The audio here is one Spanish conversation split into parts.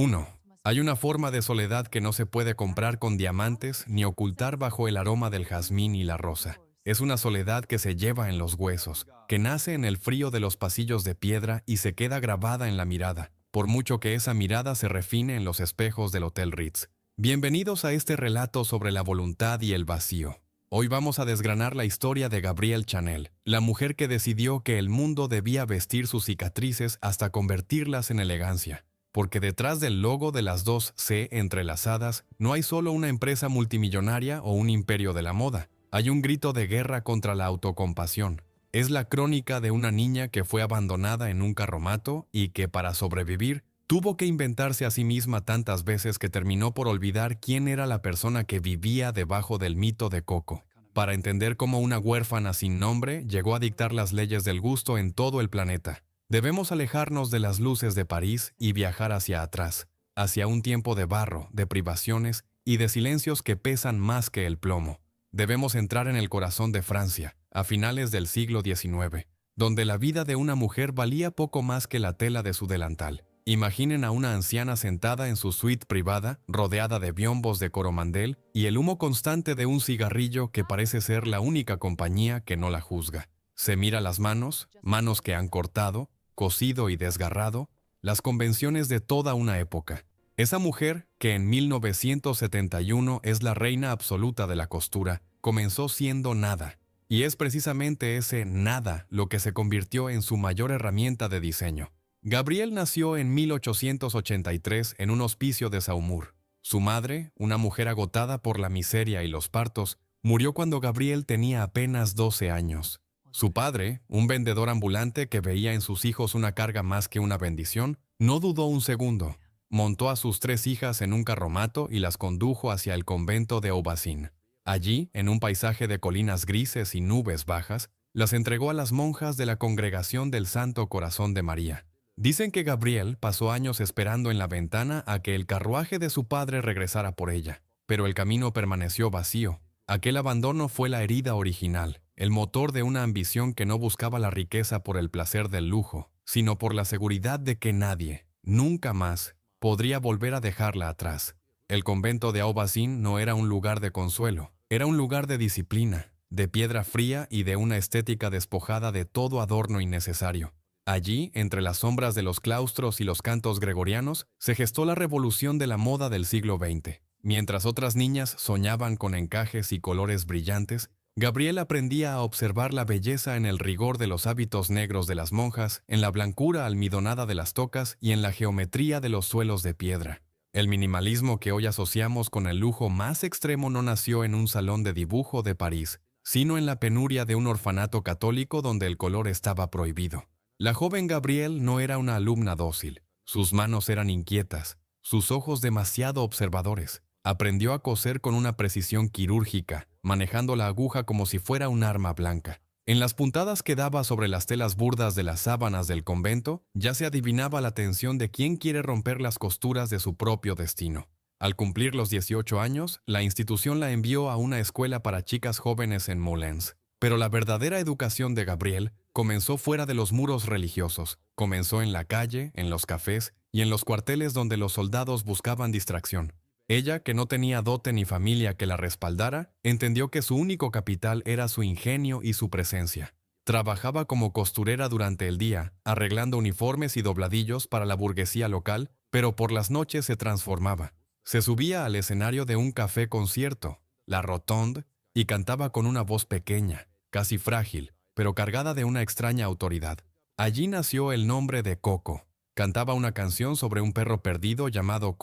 1. Hay una forma de soledad que no se puede comprar con diamantes ni ocultar bajo el aroma del jazmín y la rosa. Es una soledad que se lleva en los huesos, que nace en el frío de los pasillos de piedra y se queda grabada en la mirada, por mucho que esa mirada se refine en los espejos del Hotel Ritz. Bienvenidos a este relato sobre la voluntad y el vacío. Hoy vamos a desgranar la historia de Gabrielle Chanel, la mujer que decidió que el mundo debía vestir sus cicatrices hasta convertirlas en elegancia. Porque detrás del logo de las dos C entrelazadas no hay solo una empresa multimillonaria o un imperio de la moda. Hay un grito de guerra contra la autocompasión. Es la crónica de una niña que fue abandonada en un carromato y que, para sobrevivir, tuvo que inventarse a sí misma tantas veces que terminó por olvidar quién era la persona que vivía debajo del mito de Coco. Para entender cómo una huérfana sin nombre llegó a dictar las leyes del gusto en todo el planeta. Debemos alejarnos de las luces de París y viajar hacia atrás, hacia un tiempo de barro, de privaciones y de silencios que pesan más que el plomo. Debemos entrar en el corazón de Francia, a finales del siglo XIX, donde la vida de una mujer valía poco más que la tela de su delantal. Imaginen a una anciana sentada en su suite privada, rodeada de biombos de coromandel y el humo constante de un cigarrillo que parece ser la única compañía que no la juzga. Se mira las manos, manos que han cortado, cosido y desgarrado, las convenciones de toda una época. Esa mujer, que en 1971 es la reina absoluta de la costura, comenzó siendo nada. Y es precisamente ese nada lo que se convirtió en su mayor herramienta de diseño. Gabrielle nació en 1883 en un hospicio de Saumur. Su madre, una mujer agotada por la miseria y los partos, murió cuando Gabrielle tenía apenas 12 años. Su padre, un vendedor ambulante que veía en sus hijos una carga más que una bendición, no dudó un segundo. Montó a sus 3 hijas en un carromato y las condujo hacia el convento de Aubazin. Allí, en un paisaje de colinas grises y nubes bajas, las entregó a las monjas de la Congregación del Santo Corazón de María. Dicen que Gabrielle pasó años esperando en la ventana a que el carruaje de su padre regresara por ella, pero el camino permaneció vacío. Aquel abandono fue la herida original, el motor de una ambición que no buscaba la riqueza por el placer del lujo, sino por la seguridad de que nadie, nunca más, podría volver a dejarla atrás. El convento de Aubazin no era un lugar de consuelo, era un lugar de disciplina, de piedra fría y de una estética despojada de todo adorno innecesario. Allí, entre las sombras de los claustros y los cantos gregorianos, se gestó la revolución de la moda del siglo XX. Mientras otras niñas soñaban con encajes y colores brillantes, Gabrielle aprendía a observar la belleza en el rigor de los hábitos negros de las monjas, en la blancura almidonada de las tocas y en la geometría de los suelos de piedra. El minimalismo que hoy asociamos con el lujo más extremo no nació en un salón de dibujo de París, sino en la penuria de un orfanato católico donde el color estaba prohibido. La joven Gabrielle no era una alumna dócil. Sus manos eran inquietas, sus ojos demasiado observadores. Aprendió a coser con una precisión quirúrgica, manejando la aguja como si fuera un arma blanca. En las puntadas que daba sobre las telas burdas de las sábanas del convento, ya se adivinaba la tensión de quien quiere romper las costuras de su propio destino. Al cumplir los 18 años, la institución la envió a una escuela para chicas jóvenes en Moulins. Pero la verdadera educación de Gabrielle comenzó fuera de los muros religiosos. Comenzó en la calle, en los cafés y en los cuarteles donde los soldados buscaban distracción. Ella, que no tenía dote ni familia que la respaldara, entendió que su único capital era su ingenio y su presencia. Trabajaba como costurera durante el día, arreglando uniformes y dobladillos para la burguesía local, pero por las noches se transformaba. Se subía al escenario de un café concierto, la Rotonde, y cantaba con una voz pequeña, casi frágil, pero cargada de una extraña autoridad. Allí nació el nombre de Coco. Cantaba una canción sobre un perro perdido llamado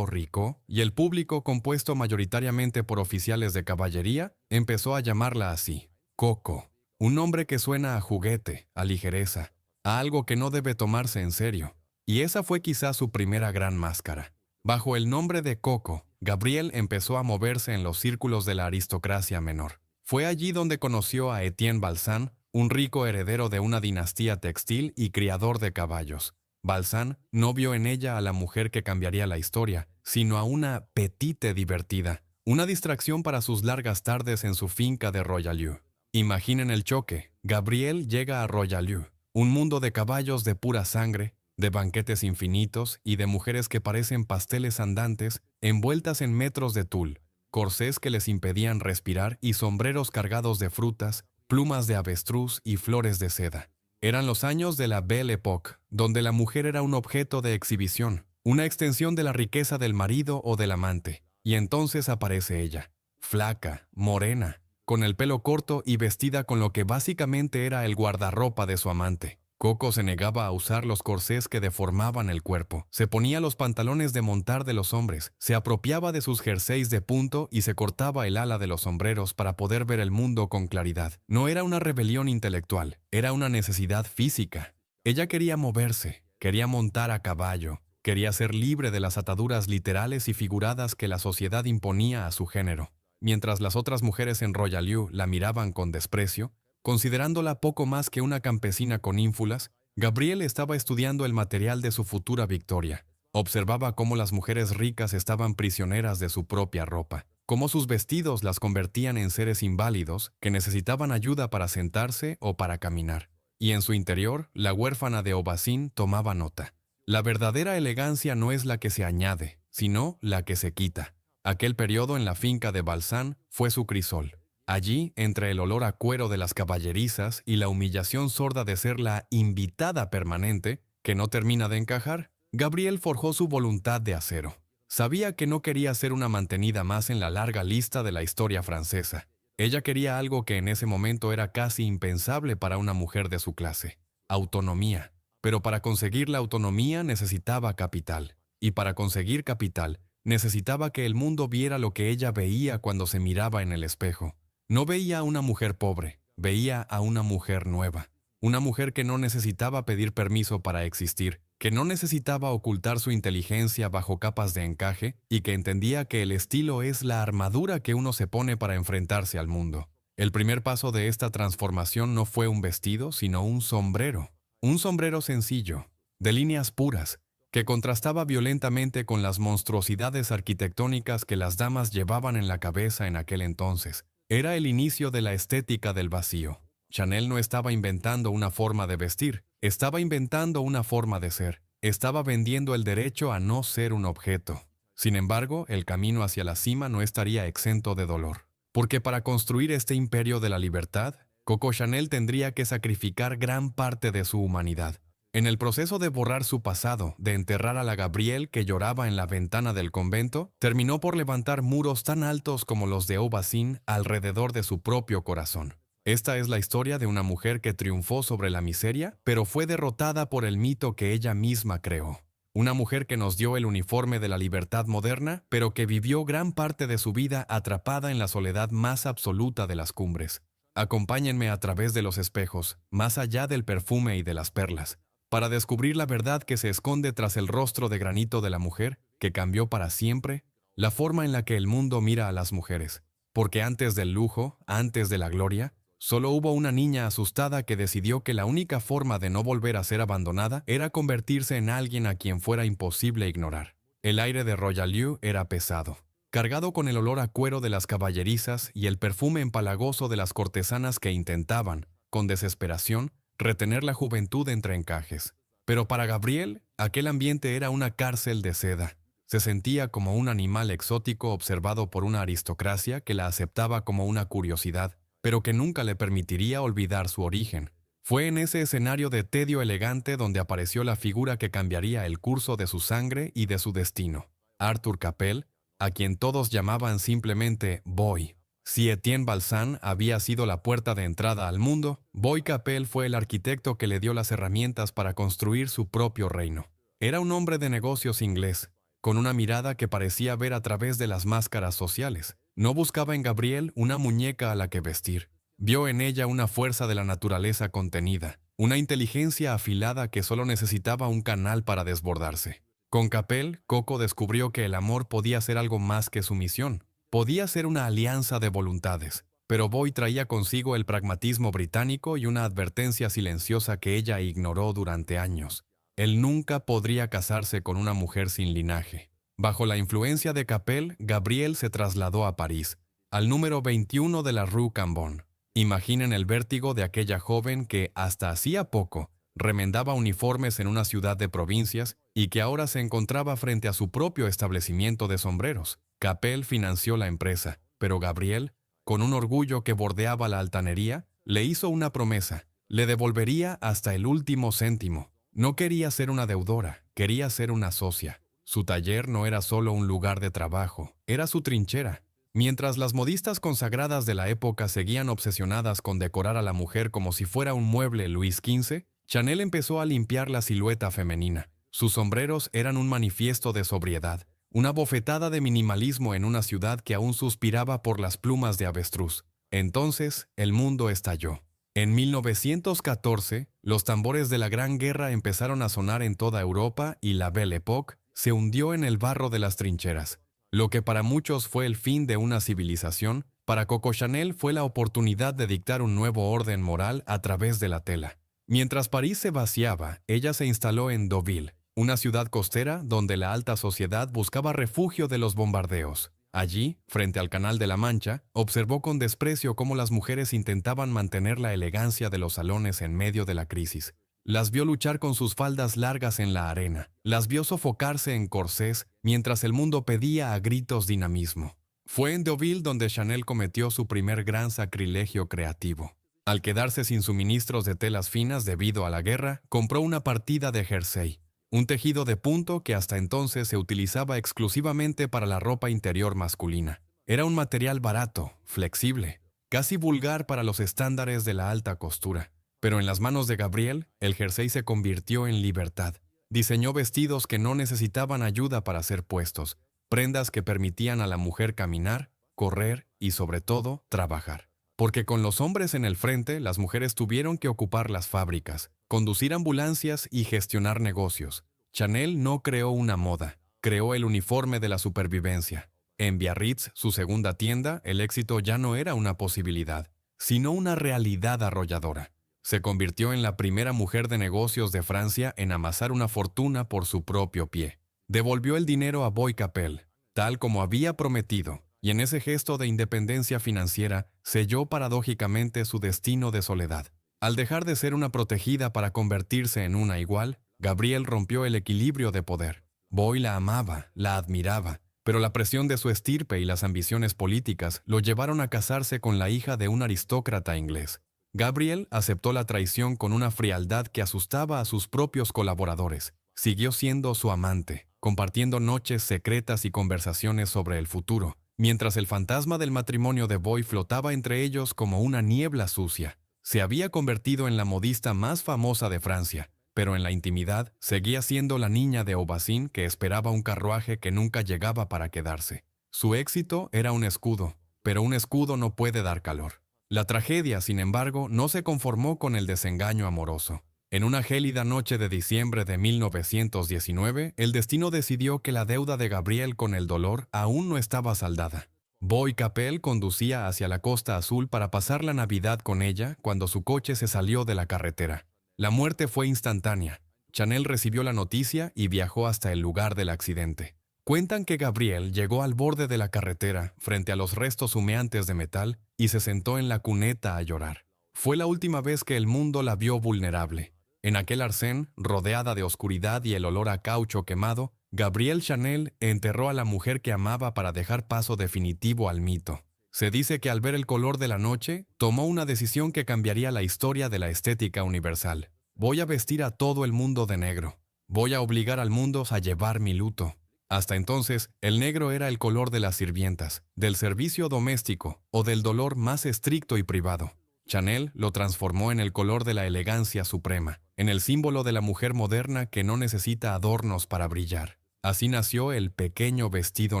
Rico, y el público, compuesto mayoritariamente por oficiales de caballería, empezó a llamarla así, Coco. Un nombre que suena a juguete, a ligereza, a algo que no debe tomarse en serio. Y esa fue quizás su primera gran máscara. Bajo el nombre de Coco, Gabrielle empezó a moverse en los círculos de la aristocracia menor. Fue allí donde conoció a Etienne Balsan, un rico heredero de una dinastía textil y criador de caballos. Balsan no vio en ella a la mujer que cambiaría la historia, sino a una petite divertida, una distracción para sus largas tardes en su finca de Royalieu. Imaginen el choque. Gabrielle llega a Royalieu, un mundo de caballos de pura sangre, de banquetes infinitos y de mujeres que parecen pasteles andantes envueltas en metros de tul, corsés que les impedían respirar y sombreros cargados de frutas, plumas de avestruz y flores de seda. Eran los años de la Belle Époque, donde la mujer era un objeto de exhibición, una extensión de la riqueza del marido o del amante. Y entonces aparece ella, flaca, morena, con el pelo corto y vestida con lo que básicamente era el guardarropa de su amante. Coco se negaba a usar los corsés que deformaban el cuerpo, se ponía los pantalones de montar de los hombres, se apropiaba de sus jerseys de punto y se cortaba el ala de los sombreros para poder ver el mundo con claridad. No era una rebelión intelectual, era una necesidad física. Ella quería moverse, quería montar a caballo, quería ser libre de las ataduras literales y figuradas que la sociedad imponía a su género. Mientras las otras mujeres en Royalieu la miraban con desprecio, considerándola poco más que una campesina con ínfulas, Gabrielle estaba estudiando el material de su futura victoria. Observaba cómo las mujeres ricas estaban prisioneras de su propia ropa, cómo sus vestidos las convertían en seres inválidos que necesitaban ayuda para sentarse o para caminar. Y en su interior, la huérfana de Aubazin tomaba nota. La verdadera elegancia no es la que se añade, sino la que se quita. Aquel periodo en la finca de Balsán fue su crisol. Allí, entre el olor a cuero de las caballerizas y la humillación sorda de ser la invitada permanente, que no termina de encajar, Gabrielle forjó su voluntad de acero. Sabía que no quería ser una mantenida más en la larga lista de la historia francesa. Ella quería algo que en ese momento era casi impensable para una mujer de su clase: autonomía. Pero para conseguir la autonomía necesitaba capital. Y para conseguir capital, necesitaba que el mundo viera lo que ella veía cuando se miraba en el espejo. No veía a una mujer pobre, veía a una mujer nueva. Una mujer que no necesitaba pedir permiso para existir, que no necesitaba ocultar su inteligencia bajo capas de encaje y que entendía que el estilo es la armadura que uno se pone para enfrentarse al mundo. El primer paso de esta transformación no fue un vestido, sino un sombrero. Un sombrero sencillo, de líneas puras, que contrastaba violentamente con las monstruosidades arquitectónicas que las damas llevaban en la cabeza en aquel entonces. Era el inicio de la estética del vacío. Chanel no estaba inventando una forma de vestir, estaba inventando una forma de ser. Estaba vendiendo el derecho a no ser un objeto. Sin embargo, el camino hacia la cima no estaría exento de dolor. Porque para construir este imperio de la libertad, Coco Chanel tendría que sacrificar gran parte de su humanidad. En el proceso de borrar su pasado, de enterrar a la Gabrielle que lloraba en la ventana del convento, terminó por levantar muros tan altos como los de Aubazin alrededor de su propio corazón. Esta es la historia de una mujer que triunfó sobre la miseria, pero fue derrotada por el mito que ella misma creó. Una mujer que nos dio el uniforme de la libertad moderna, pero que vivió gran parte de su vida atrapada en la soledad más absoluta de las cumbres. Acompáñenme a través de los espejos, más allá del perfume y de las perlas, para descubrir la verdad que se esconde tras el rostro de granito de la mujer, que cambió para siempre la forma en la que el mundo mira a las mujeres. Porque antes del lujo, antes de la gloria, solo hubo una niña asustada que decidió que la única forma de no volver a ser abandonada era convertirse en alguien a quien fuera imposible ignorar. El aire de Royalieu era pesado, cargado con el olor a cuero de las caballerizas y el perfume empalagoso de las cortesanas que intentaban, con desesperación, retener la juventud entre encajes. Pero para Gabrielle, aquel ambiente era una cárcel de seda. Se sentía como un animal exótico observado por una aristocracia que la aceptaba como una curiosidad, pero que nunca le permitiría olvidar su origen. Fue en ese escenario de tedio elegante donde apareció la figura que cambiaría el curso de su sangre y de su destino: Arthur Capel, a quien todos llamaban simplemente Boy. Si Etienne Balsan había sido la puerta de entrada al mundo, Boy Capel fue el arquitecto que le dio las herramientas para construir su propio reino. Era un hombre de negocios inglés, con una mirada que parecía ver a través de las máscaras sociales. No buscaba en Gabrielle una muñeca a la que vestir. Vio en ella una fuerza de la naturaleza contenida, una inteligencia afilada que solo necesitaba un canal para desbordarse. Con Capel, Coco descubrió que el amor podía ser algo más que sumisión. Podía ser una alianza de voluntades, pero Boy traía consigo el pragmatismo británico y una advertencia silenciosa que ella ignoró durante años. Él nunca podría casarse con una mujer sin linaje. Bajo la influencia de Capel, Gabrielle se trasladó a París, al número 21 de la Rue Cambon. Imaginen el vértigo de aquella joven que, hasta hacía poco, remendaba uniformes en una ciudad de provincias y que ahora se encontraba frente a su propio establecimiento de sombreros. Capel financió la empresa, pero Gabriel, con un orgullo que bordeaba la altanería, le hizo una promesa: le devolvería hasta el último céntimo. No quería ser una deudora, quería ser una socia. Su taller no era solo un lugar de trabajo, era su trinchera. Mientras las modistas consagradas de la época seguían obsesionadas con decorar a la mujer como si fuera un mueble Luis XV, Chanel empezó a limpiar la silueta femenina. Sus sombreros eran un manifiesto de sobriedad, una bofetada de minimalismo en una ciudad que aún suspiraba por las plumas de avestruz. Entonces, el mundo estalló. En 1914, los tambores de la Gran Guerra empezaron a sonar en toda Europa y la Belle Époque se hundió en el barro de las trincheras. Lo que para muchos fue el fin de una civilización, para Coco Chanel fue la oportunidad de dictar un nuevo orden moral a través de la tela. Mientras París se vaciaba, ella se instaló en Deauville, una ciudad costera donde la alta sociedad buscaba refugio de los bombardeos. Allí, frente al Canal de la Mancha, observó con desprecio cómo las mujeres intentaban mantener la elegancia de los salones en medio de la crisis. Las vio luchar con sus faldas largas en la arena. Las vio sofocarse en corsés mientras el mundo pedía a gritos dinamismo. Fue en Deauville donde Chanel cometió su primer gran sacrilegio creativo. Al quedarse sin suministros de telas finas debido a la guerra, compró una partida de jersey, un tejido de punto que hasta entonces se utilizaba exclusivamente para la ropa interior masculina. Era un material barato, flexible, casi vulgar para los estándares de la alta costura. Pero en las manos de Gabriel, el jersey se convirtió en libertad. Diseñó vestidos que no necesitaban ayuda para ser puestos, prendas que permitían a la mujer caminar, correr y, sobre todo, trabajar. Porque con los hombres en el frente, las mujeres tuvieron que ocupar las fábricas, conducir ambulancias y gestionar negocios. Chanel no creó una moda, creó el uniforme de la supervivencia. En Biarritz, su segunda tienda, el éxito ya no era una posibilidad, sino una realidad arrolladora. Se convirtió en la primera mujer de negocios de Francia en amasar una fortuna por su propio pie. Devolvió el dinero a Boy Capel, tal como había prometido, y en ese gesto de independencia financiera selló paradójicamente su destino de soledad. Al dejar de ser una protegida para convertirse en una igual, Gabriel rompió el equilibrio de poder. Boy la amaba, la admiraba, pero la presión de su estirpe y las ambiciones políticas lo llevaron a casarse con la hija de un aristócrata inglés. Gabriel aceptó la traición con una frialdad que asustaba a sus propios colaboradores. Siguió siendo su amante, compartiendo noches secretas y conversaciones sobre el futuro, mientras el fantasma del matrimonio de Boy flotaba entre ellos como una niebla sucia. Se había convertido en la modista más famosa de Francia, pero en la intimidad seguía siendo la niña de Aubusson que esperaba un carruaje que nunca llegaba para quedarse. Su éxito era un escudo, pero un escudo no puede dar calor. La tragedia, sin embargo, no se conformó con el desengaño amoroso. En una gélida noche de diciembre de 1919, el destino decidió que la deuda de Gabriel con el dolor aún no estaba saldada. Boy Capel conducía hacia la Costa Azul para pasar la Navidad con ella cuando su coche se salió de la carretera. La muerte fue instantánea. Chanel recibió la noticia y viajó hasta el lugar del accidente. Cuentan que Gabriel llegó al borde de la carretera, frente a los restos humeantes de metal, y se sentó en la cuneta a llorar. Fue la última vez que el mundo la vio vulnerable. En aquel arcén, rodeada de oscuridad y el olor a caucho quemado, Gabrielle Chanel enterró a la mujer que amaba para dejar paso definitivo al mito. Se dice que al ver el color de la noche, tomó una decisión que cambiaría la historia de la estética universal. Voy a vestir a todo el mundo de negro. Voy a obligar al mundo a llevar mi luto. Hasta entonces, el negro era el color de las sirvientas, del servicio doméstico o del dolor más estricto y privado. Chanel lo transformó en el color de la elegancia suprema, en el símbolo de la mujer moderna que no necesita adornos para brillar. Así nació el pequeño vestido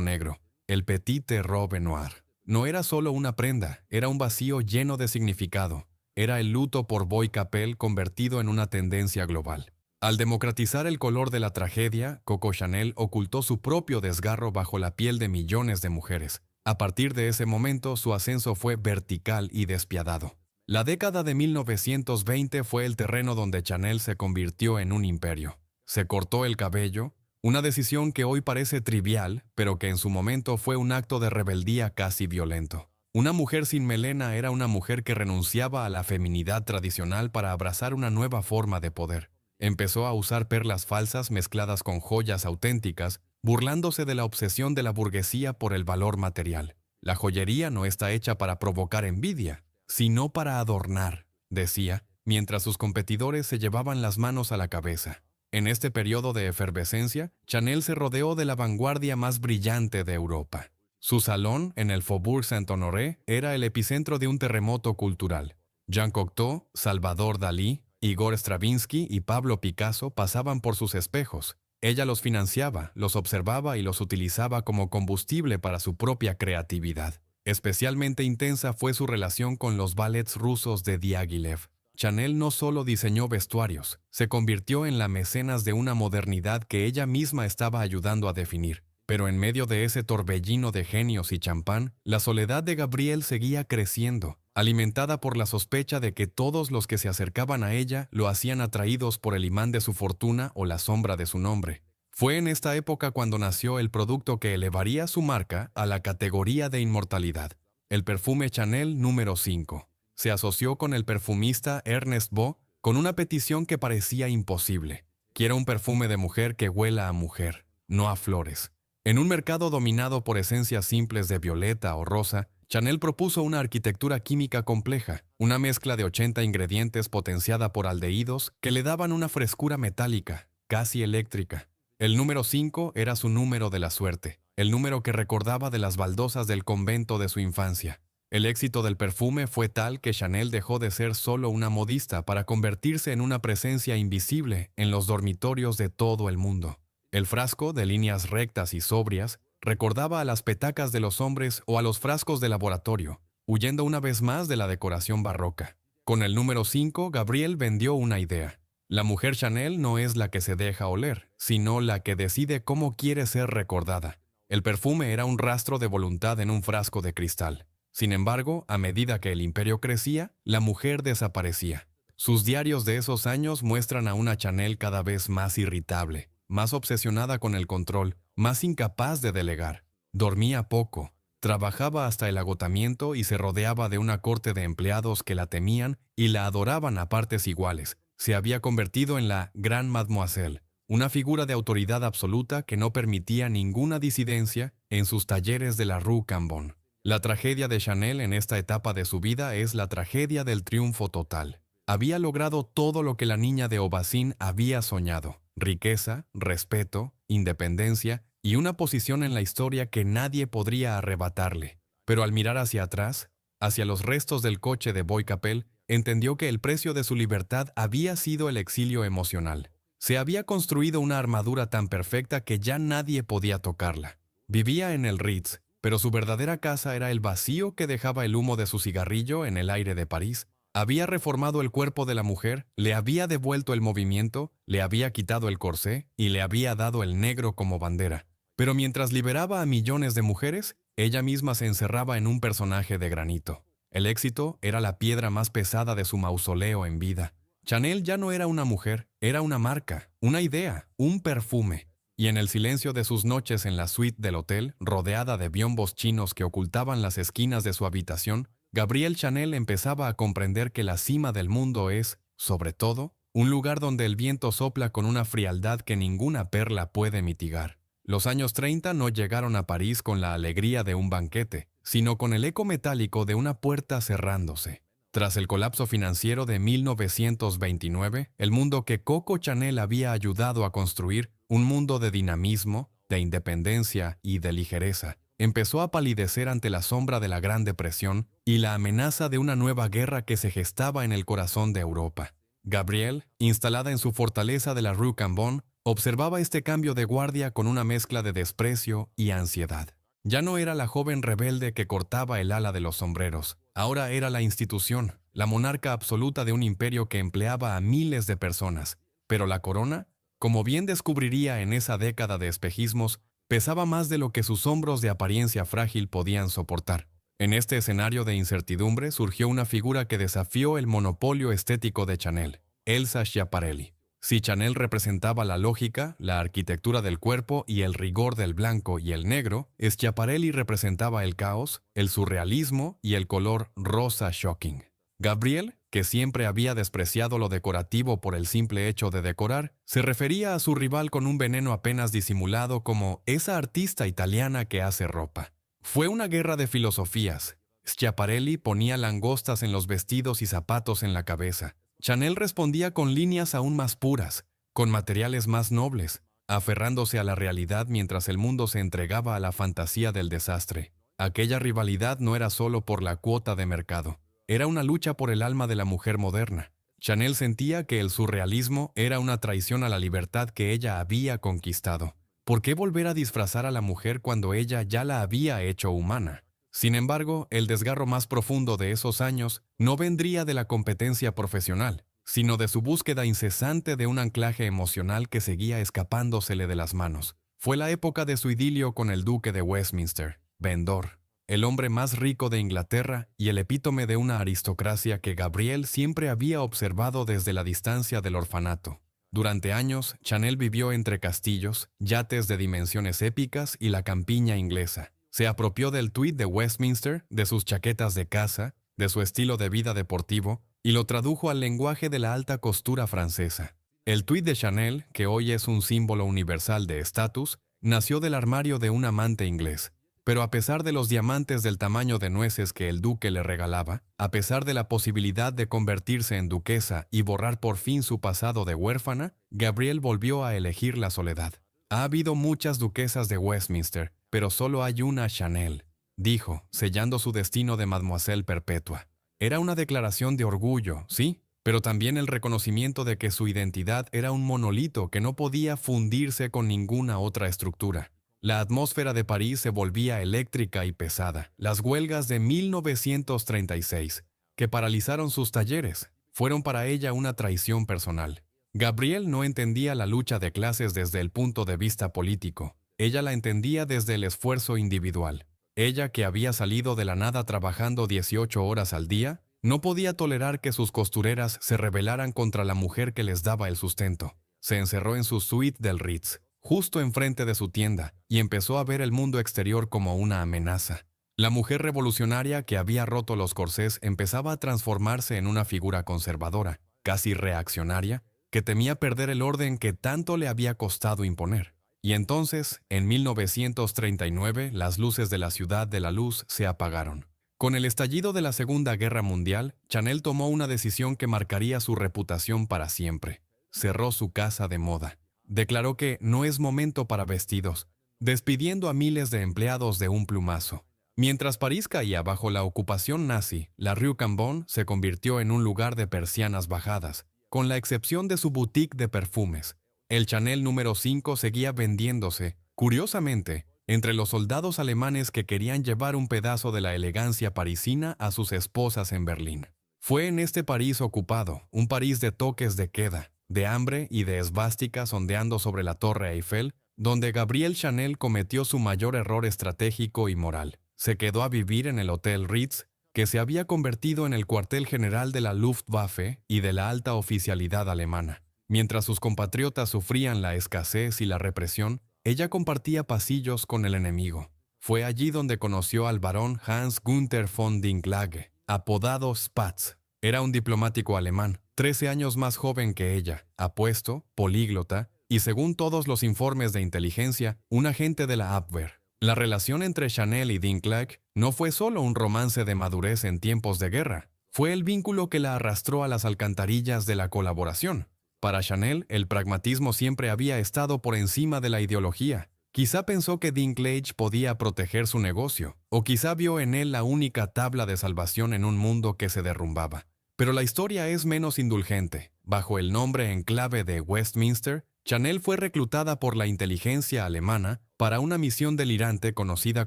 negro, el petite robe noir. No era solo una prenda, era un vacío lleno de significado. Era el luto por Boy Capel convertido en una tendencia global. Al democratizar el color de la tragedia, Coco Chanel ocultó su propio desgarro bajo la piel de millones de mujeres. A partir de ese momento, su ascenso fue vertical y despiadado. La década de 1920 fue el terreno donde Chanel se convirtió en un imperio. Se cortó el cabello, una decisión que hoy parece trivial, pero que en su momento fue un acto de rebeldía casi violento. Una mujer sin melena era una mujer que renunciaba a la feminidad tradicional para abrazar una nueva forma de poder. Empezó a usar perlas falsas mezcladas con joyas auténticas, burlándose de la obsesión de la burguesía por el valor material. La joyería no está hecha para provocar envidia, sino para adornar, decía, mientras sus competidores se llevaban las manos a la cabeza. En este periodo de efervescencia, Chanel se rodeó de la vanguardia más brillante de Europa. Su salón, en el Faubourg Saint-Honoré, era el epicentro de un terremoto cultural. Jean Cocteau, Salvador Dalí, Igor Stravinsky y Pablo Picasso pasaban por sus espejos. Ella los financiaba, los observaba y los utilizaba como combustible para su propia creatividad. Especialmente intensa fue su relación con los ballets rusos de Diaghilev. Chanel no solo diseñó vestuarios, se convirtió en la mecenas de una modernidad que ella misma estaba ayudando a definir. Pero en medio de ese torbellino de genios y champán, la soledad de Gabrielle seguía creciendo, alimentada por la sospecha de que todos los que se acercaban a ella lo hacían atraídos por el imán de su fortuna o la sombra de su nombre. Fue en esta época cuando nació el producto que elevaría su marca a la categoría de inmortalidad, el perfume Chanel número 5. Se asoció con el perfumista Ernest Beau con una petición que parecía imposible. Quiero un perfume de mujer que huela a mujer, no a flores. En un mercado dominado por esencias simples de violeta o rosa, Chanel propuso una arquitectura química compleja, una mezcla de 80 ingredientes potenciada por aldehídos que le daban una frescura metálica, casi eléctrica. El número 5 era su número de la suerte, el número que recordaba de las baldosas del convento de su infancia. El éxito del perfume fue tal que Chanel dejó de ser solo una modista para convertirse en una presencia invisible en los dormitorios de todo el mundo. El frasco, de líneas rectas y sobrias, recordaba a las petacas de los hombres o a los frascos de laboratorio, huyendo una vez más de la decoración barroca. Con el número 5, Gabrielle vendió una idea. La mujer Chanel no es la que se deja oler, sino la que decide cómo quiere ser recordada. El perfume era un rastro de voluntad en un frasco de cristal. Sin embargo, a medida que el imperio crecía, la mujer desaparecía. Sus diarios de esos años muestran a una Chanel cada vez más irritable, más obsesionada con el control, más incapaz de delegar. Dormía poco, trabajaba hasta el agotamiento y se rodeaba de una corte de empleados que la temían y la adoraban a partes iguales. Se había convertido en la Gran Mademoiselle, una figura de autoridad absoluta que no permitía ninguna disidencia en sus talleres de la Rue Cambon. La tragedia de Chanel en esta etapa de su vida es la tragedia del triunfo total. Había logrado todo lo que la niña de Aubusson había soñado: riqueza, respeto, independencia y una posición en la historia que nadie podría arrebatarle. Pero al mirar hacia atrás, hacia los restos del coche de Bois-Capel, entendió que el precio de su libertad había sido el exilio emocional. Se había construido una armadura tan perfecta que ya nadie podía tocarla. Vivía en el Ritz, pero su verdadera casa era el vacío que dejaba el humo de su cigarrillo en el aire de París. Había reformado el cuerpo de la mujer, le había devuelto el movimiento, le había quitado el corsé y le había dado el negro como bandera. Pero mientras liberaba a millones de mujeres, ella misma se encerraba en un personaje de granito. El éxito era la piedra más pesada de su mausoleo en vida. Chanel ya no era una mujer, era una marca, una idea, un perfume. Y en el silencio de sus noches en la suite del hotel, rodeada de biombos chinos que ocultaban las esquinas de su habitación, Gabrielle Chanel empezaba a comprender que la cima del mundo es, sobre todo, un lugar donde el viento sopla con una frialdad que ninguna perla puede mitigar. Los años 30 no llegaron a París con la alegría de un banquete, sino con el eco metálico de una puerta cerrándose. Tras el colapso financiero de 1929, el mundo que Coco Chanel había ayudado a construir, un mundo de dinamismo, de independencia y de ligereza, empezó a palidecer ante la sombra de la Gran Depresión y la amenaza de una nueva guerra que se gestaba en el corazón de Europa. Gabrielle, instalada en su fortaleza de la Rue Cambon, observaba este cambio de guardia con una mezcla de desprecio y ansiedad. Ya no era la joven rebelde que cortaba el ala de los sombreros. Ahora era la institución, la monarca absoluta de un imperio que empleaba a miles de personas. Pero la corona, como bien descubriría en esa década de espejismos, pesaba más de lo que sus hombros de apariencia frágil podían soportar. En este escenario de incertidumbre surgió una figura que desafió el monopolio estético de Chanel: Elsa Schiaparelli. Si Chanel representaba la lógica, la arquitectura del cuerpo y el rigor del blanco y el negro, Schiaparelli representaba el caos, el surrealismo y el color rosa shocking. Gabriel, que siempre había despreciado lo decorativo por el simple hecho de decorar, se refería a su rival con un veneno apenas disimulado como esa artista italiana que hace ropa. Fue una guerra de filosofías. Schiaparelli ponía langostas en los vestidos y zapatos en la cabeza. Chanel respondía con líneas aún más puras, con materiales más nobles, aferrándose a la realidad mientras el mundo se entregaba a la fantasía del desastre. Aquella rivalidad no era solo por la cuota de mercado, era una lucha por el alma de la mujer moderna. Chanel sentía que el surrealismo era una traición a la libertad que ella había conquistado. ¿Por qué volver a disfrazar a la mujer cuando ella ya la había hecho humana? Sin embargo, el desgarro más profundo de esos años no vendría de la competencia profesional, sino de su búsqueda incesante de un anclaje emocional que seguía escapándosele de las manos. Fue la época de su idilio con el duque de Westminster, Vendor, el hombre más rico de Inglaterra y el epítome de una aristocracia que Gabriel siempre había observado desde la distancia del orfanato. Durante años, Chanel vivió entre castillos, yates de dimensiones épicas y la campiña inglesa. Se apropió del tuit de Westminster, de sus chaquetas de caza, de su estilo de vida deportivo, y lo tradujo al lenguaje de la alta costura francesa. El tuit de Chanel, que hoy es un símbolo universal de estatus, nació del armario de un amante inglés. Pero a pesar de los diamantes del tamaño de nueces que el duque le regalaba, a pesar de la posibilidad de convertirse en duquesa y borrar por fin su pasado de huérfana, Gabrielle volvió a elegir la soledad. Ha habido muchas duquesas de Westminster, pero solo hay una Chanel, dijo, sellando su destino de Mademoiselle Perpetua. Era una declaración de orgullo, sí, pero también el reconocimiento de que su identidad era un monolito que no podía fundirse con ninguna otra estructura. La atmósfera de París se volvía eléctrica y pesada. Las huelgas de 1936, que paralizaron sus talleres, fueron para ella una traición personal. Gabrielle no entendía la lucha de clases desde el punto de vista político. Ella la entendía desde el esfuerzo individual. Ella, que había salido de la nada trabajando 18 horas al día, no podía tolerar que sus costureras se rebelaran contra la mujer que les daba el sustento. Se encerró en su suite del Ritz, justo enfrente de su tienda, y empezó a ver el mundo exterior como una amenaza. La mujer revolucionaria que había roto los corsés empezaba a transformarse en una figura conservadora, casi reaccionaria, que temía perder el orden que tanto le había costado imponer. Y entonces, en 1939, las luces de la Ciudad de la Luz se apagaron. Con el estallido de la Segunda Guerra Mundial, Chanel tomó una decisión que marcaría su reputación para siempre. Cerró su casa de moda. Declaró que no es momento para vestidos, despidiendo a miles de empleados de un plumazo. Mientras París caía bajo la ocupación nazi, la Rue Cambon se convirtió en un lugar de persianas bajadas, con la excepción de su boutique de perfumes. El Chanel número 5 seguía vendiéndose, curiosamente, entre los soldados alemanes que querían llevar un pedazo de la elegancia parisina a sus esposas en Berlín. Fue en este París ocupado, un París de toques de queda, de hambre y de esvásticas ondeando sobre la Torre Eiffel, donde Gabrielle Chanel cometió su mayor error estratégico y moral. Se quedó a vivir en el Hotel Ritz, que se había convertido en el cuartel general de la Luftwaffe y de la alta oficialidad alemana. Mientras sus compatriotas sufrían la escasez y la represión, ella compartía pasillos con el enemigo. Fue allí donde conoció al barón Hans Günther von Dinklage, apodado Spatz. Era un diplomático alemán, 13 años más joven que ella, apuesto, políglota y, según todos los informes de inteligencia, un agente de la Abwehr. La relación entre Chanel y Dinklage no fue solo un romance de madurez en tiempos de guerra, fue el vínculo que la arrastró a las alcantarillas de la colaboración. Para Chanel, el pragmatismo siempre había estado por encima de la ideología. Quizá pensó que Dinklage podía proteger su negocio, o quizá vio en él la única tabla de salvación en un mundo que se derrumbaba. Pero la historia es menos indulgente. Bajo el nombre en clave de Westminster, Chanel fue reclutada por la inteligencia alemana para una misión delirante conocida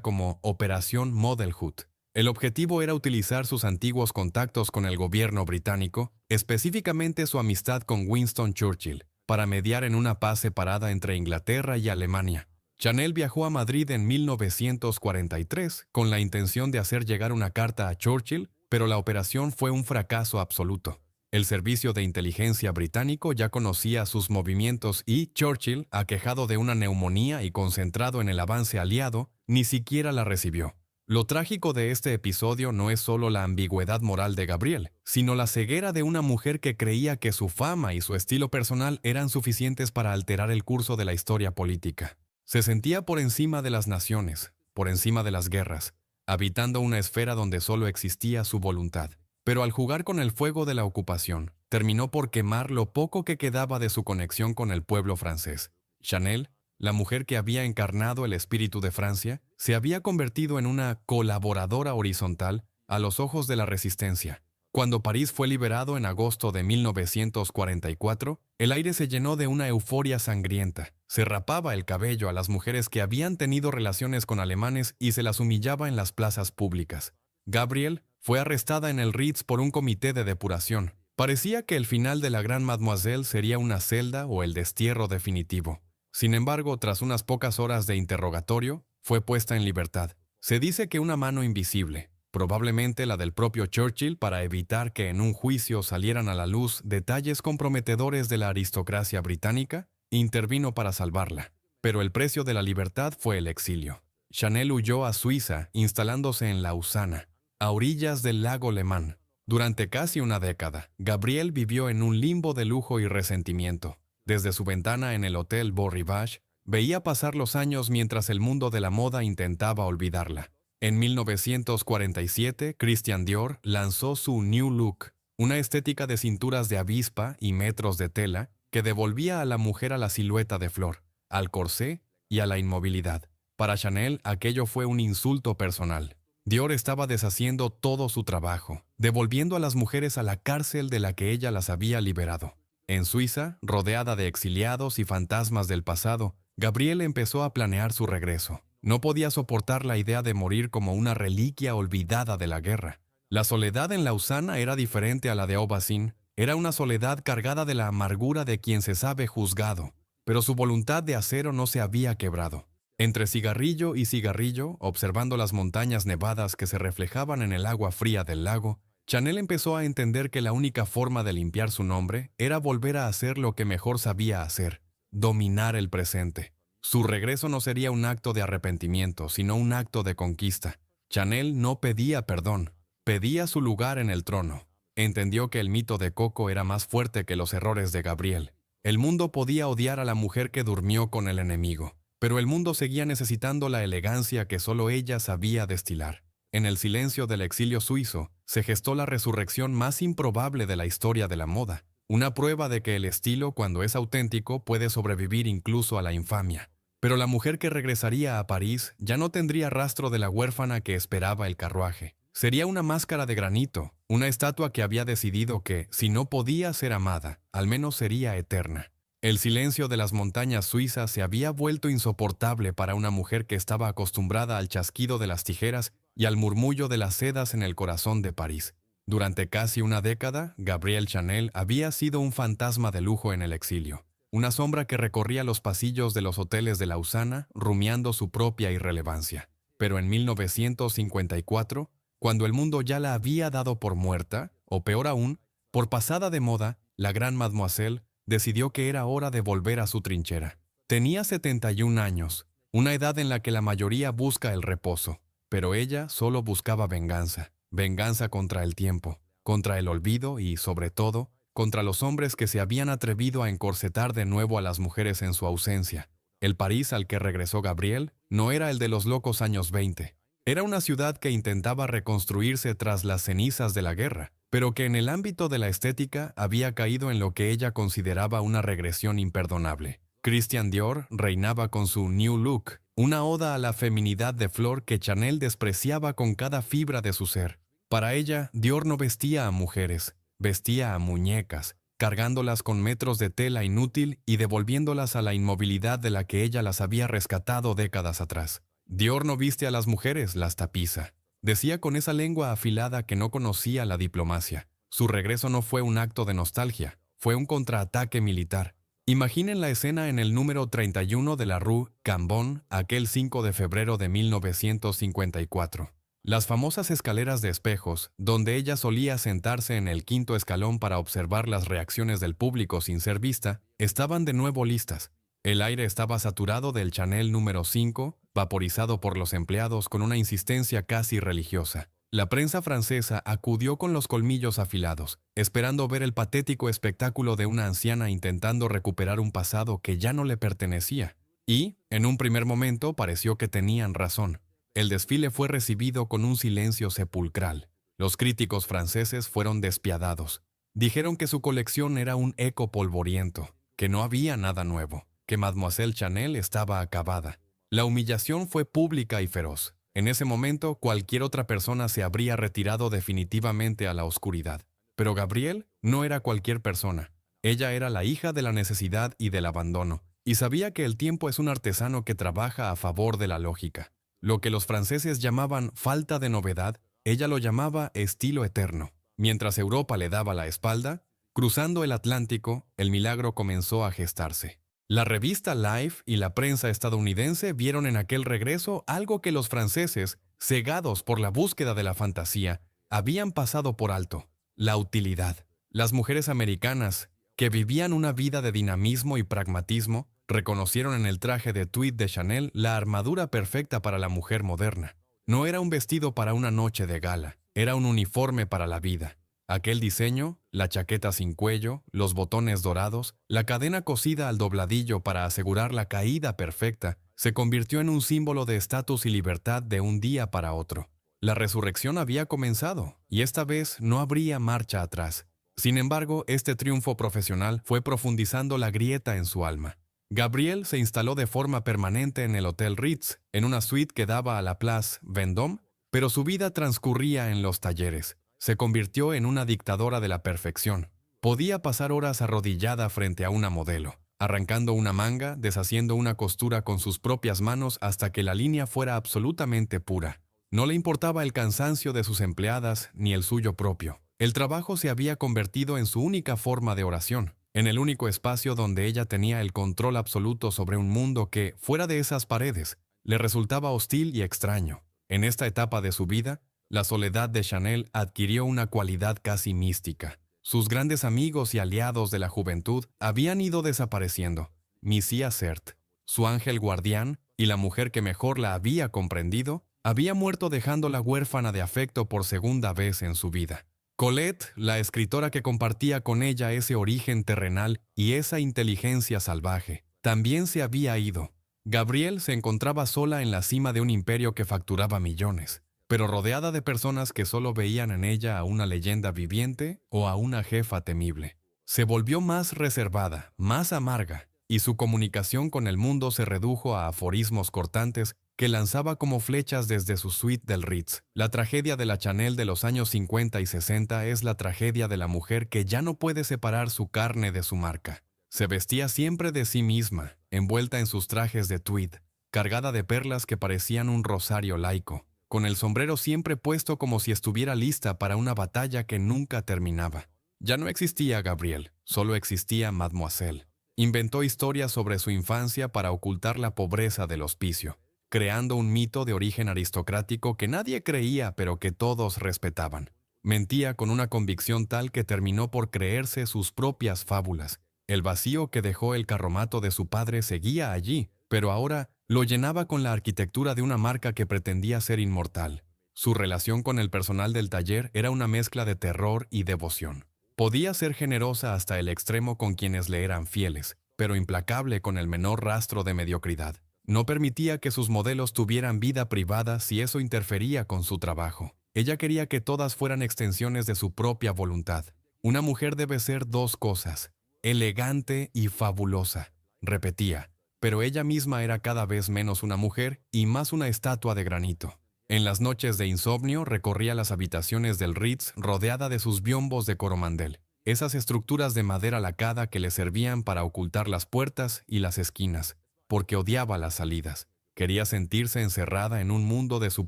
como Operación Modelhood. El objetivo era utilizar sus antiguos contactos con el gobierno británico, específicamente su amistad con Winston Churchill, para mediar en una paz separada entre Inglaterra y Alemania. Chanel viajó a Madrid en 1943 con la intención de hacer llegar una carta a Churchill, pero la operación fue un fracaso absoluto. El servicio de inteligencia británico ya conocía sus movimientos y Churchill, aquejado de una neumonía y concentrado en el avance aliado, ni siquiera la recibió. Lo trágico de este episodio no es solo la ambigüedad moral de Gabriel, sino la ceguera de una mujer que creía que su fama y su estilo personal eran suficientes para alterar el curso de la historia política. Se sentía por encima de las naciones, por encima de las guerras, habitando una esfera donde solo existía su voluntad. Pero al jugar con el fuego de la ocupación, terminó por quemar lo poco que quedaba de su conexión con el pueblo francés. Chanel, la mujer que había encarnado el espíritu de Francia, se había convertido en una colaboradora horizontal a los ojos de la resistencia. Cuando París fue liberado en agosto de 1944, el aire se llenó de una euforia sangrienta. Se rapaba el cabello a las mujeres que habían tenido relaciones con alemanes y se las humillaba en las plazas públicas. Gabrielle fue arrestada en el Ritz por un comité de depuración. Parecía que el final de la Gran Mademoiselle sería una celda o el destierro definitivo. Sin embargo, tras unas pocas horas de interrogatorio, fue puesta en libertad. Se dice que una mano invisible, probablemente la del propio Churchill para evitar que en un juicio salieran a la luz detalles comprometedores de la aristocracia británica, intervino para salvarla. Pero el precio de la libertad fue el exilio. Chanel huyó a Suiza, instalándose en Lausana, a orillas del lago Le Mans. Durante casi una década, Gabrielle vivió en un limbo de lujo y resentimiento. Desde su ventana en el Hotel Beau Rivage, veía pasar los años mientras el mundo de la moda intentaba olvidarla. En 1947, Christian Dior lanzó su New Look, una estética de cinturas de avispa y metros de tela que devolvía a la mujer a la silueta de flor, al corsé y a la inmovilidad. Para Chanel, aquello fue un insulto personal. Dior estaba deshaciendo todo su trabajo, devolviendo a las mujeres a la cárcel de la que ella las había liberado. En Suiza, rodeada de exiliados y fantasmas del pasado, Gabrielle empezó a planear su regreso. No podía soportar la idea de morir como una reliquia olvidada de la guerra. La soledad en Lausana era diferente a la de Aubusson. Era una soledad cargada de la amargura de quien se sabe juzgado, pero su voluntad de acero no se había quebrado. Entre cigarrillo y cigarrillo, observando las montañas nevadas que se reflejaban en el agua fría del lago, Chanel empezó a entender que la única forma de limpiar su nombre era volver a hacer lo que mejor sabía hacer: dominar el presente. Su regreso no sería un acto de arrepentimiento, sino un acto de conquista. Chanel no pedía perdón, pedía su lugar en el trono. Entendió que el mito de Coco era más fuerte que los errores de Gabriel. El mundo podía odiar a la mujer que durmió con el enemigo, pero el mundo seguía necesitando la elegancia que solo ella sabía destilar. En el silencio del exilio suizo, se gestó la resurrección más improbable de la historia de la moda, una prueba de que el estilo, cuando es auténtico, puede sobrevivir incluso a la infamia. Pero la mujer que regresaría a París ya no tendría rastro de la huérfana que esperaba el carruaje. Sería una máscara de granito, una estatua que había decidido que, si no podía ser amada, al menos sería eterna. El silencio de las montañas suizas se había vuelto insoportable para una mujer que estaba acostumbrada al chasquido de las tijeras y al murmullo de las sedas en el corazón de París. Durante casi una década, Gabrielle Chanel había sido un fantasma de lujo en el exilio, una sombra que recorría los pasillos de los hoteles de Lausana, rumiando su propia irrelevancia. Pero en 1954, cuando el mundo ya la había dado por muerta, o peor aún, por pasada de moda, la Gran Mademoiselle decidió que era hora de volver a su trinchera. Tenía 71 años, una edad en la que la mayoría busca el reposo. Pero ella solo buscaba venganza, venganza contra el tiempo, contra el olvido y, sobre todo, contra los hombres que se habían atrevido a encorsetar de nuevo a las mujeres en su ausencia. El París al que regresó Gabrielle no era el de los locos años 20. Era una ciudad que intentaba reconstruirse tras las cenizas de la guerra, pero que en el ámbito de la estética había caído en lo que ella consideraba una regresión imperdonable. Christian Dior reinaba con su New Look, una oda a la feminidad de flor que Chanel despreciaba con cada fibra de su ser. Para ella, Dior no vestía a mujeres, vestía a muñecas, cargándolas con metros de tela inútil y devolviéndolas a la inmovilidad de la que ella las había rescatado décadas atrás. Dior no viste a las mujeres, las tapiza. Decía con esa lengua afilada que no conocía la diplomacia. Su regreso no fue un acto de nostalgia, fue un contraataque militar. Imaginen la escena en el número 31 de la Rue Cambon, aquel 5 de febrero de 1954. Las famosas escaleras de espejos, donde ella solía sentarse en el quinto escalón para observar las reacciones del público sin ser vista, estaban de nuevo listas. El aire estaba saturado del Chanel número 5, vaporizado por los empleados con una insistencia casi religiosa. La prensa francesa acudió con los colmillos afilados, esperando ver el patético espectáculo de una anciana intentando recuperar un pasado que ya no le pertenecía. Y, en un primer momento, pareció que tenían razón. El desfile fue recibido con un silencio sepulcral. Los críticos franceses fueron despiadados. Dijeron que su colección era un eco polvoriento, que no había nada nuevo, que Mademoiselle Chanel estaba acabada. La humillación fue pública y feroz. En ese momento, cualquier otra persona se habría retirado definitivamente a la oscuridad. Pero Gabrielle no era cualquier persona. Ella era la hija de la necesidad y del abandono, y sabía que el tiempo es un artesano que trabaja a favor de la lógica. Lo que los franceses llamaban falta de novedad, ella lo llamaba estilo eterno. Mientras Europa le daba la espalda, cruzando el Atlántico, el milagro comenzó a gestarse. La revista Life y la prensa estadounidense vieron en aquel regreso algo que los franceses, cegados por la búsqueda de la fantasía, habían pasado por alto: la utilidad. Las mujeres americanas, que vivían una vida de dinamismo y pragmatismo, reconocieron en el traje de tweed de Chanel la armadura perfecta para la mujer moderna. No era un vestido para una noche de gala, era un uniforme para la vida. Aquel diseño, la chaqueta sin cuello, los botones dorados, la cadena cosida al dobladillo para asegurar la caída perfecta, se convirtió en un símbolo de estatus y libertad de un día para otro. La resurrección había comenzado, y esta vez no habría marcha atrás. Sin embargo, este triunfo profesional fue profundizando la grieta en su alma. Gabrielle se instaló de forma permanente en el Hotel Ritz, en una suite que daba a la Place Vendôme, pero su vida transcurría en los talleres. Se convirtió en una dictadora de la perfección. Podía pasar horas arrodillada frente a una modelo, arrancando una manga, deshaciendo una costura con sus propias manos hasta que la línea fuera absolutamente pura. No le importaba el cansancio de sus empleadas ni el suyo propio. El trabajo se había convertido en su única forma de oración, en el único espacio donde ella tenía el control absoluto sobre un mundo que, fuera de esas paredes, le resultaba hostil y extraño. En esta etapa de su vida, la soledad de Chanel adquirió una cualidad casi mística. Sus grandes amigos y aliados de la juventud habían ido desapareciendo. Misia Certes, su ángel guardián y la mujer que mejor la había comprendido, había muerto dejándola huérfana de afecto por segunda vez en su vida. Colette, la escritora que compartía con ella ese origen terrenal y esa inteligencia salvaje, también se había ido. Gabrielle se encontraba sola en la cima de un imperio que facturaba millones, pero rodeada de personas que solo veían en ella a una leyenda viviente o a una jefa temible. Se volvió más reservada, más amarga, y su comunicación con el mundo se redujo a aforismos cortantes que lanzaba como flechas desde su suite del Ritz. La tragedia de la Chanel de los años 50 y 60 es la tragedia de la mujer que ya no puede separar su carne de su marca. Se vestía siempre de sí misma, envuelta en sus trajes de tweed, cargada de perlas que parecían un rosario laico, con el sombrero siempre puesto como si estuviera lista para una batalla que nunca terminaba. Ya no existía Gabrielle, solo existía Mademoiselle. Inventó historias sobre su infancia para ocultar la pobreza del hospicio, creando un mito de origen aristocrático que nadie creía pero que todos respetaban. Mentía con una convicción tal que terminó por creerse sus propias fábulas. El vacío que dejó el carromato de su padre seguía allí, pero ahora lo llenaba con la arquitectura de una marca que pretendía ser inmortal. Su relación con el personal del taller era una mezcla de terror y devoción. Podía ser generosa hasta el extremo con quienes le eran fieles, pero implacable con el menor rastro de mediocridad. No permitía que sus modelos tuvieran vida privada si eso interfería con su trabajo. Ella quería que todas fueran extensiones de su propia voluntad. Una mujer debe ser dos cosas: elegante y fabulosa, repetía, pero ella misma era cada vez menos una mujer y más una estatua de granito. En las noches de insomnio recorría las habitaciones del Ritz rodeada de sus biombos de coromandel, esas estructuras de madera lacada que le servían para ocultar las puertas y las esquinas, porque odiaba las salidas. Quería sentirse encerrada en un mundo de su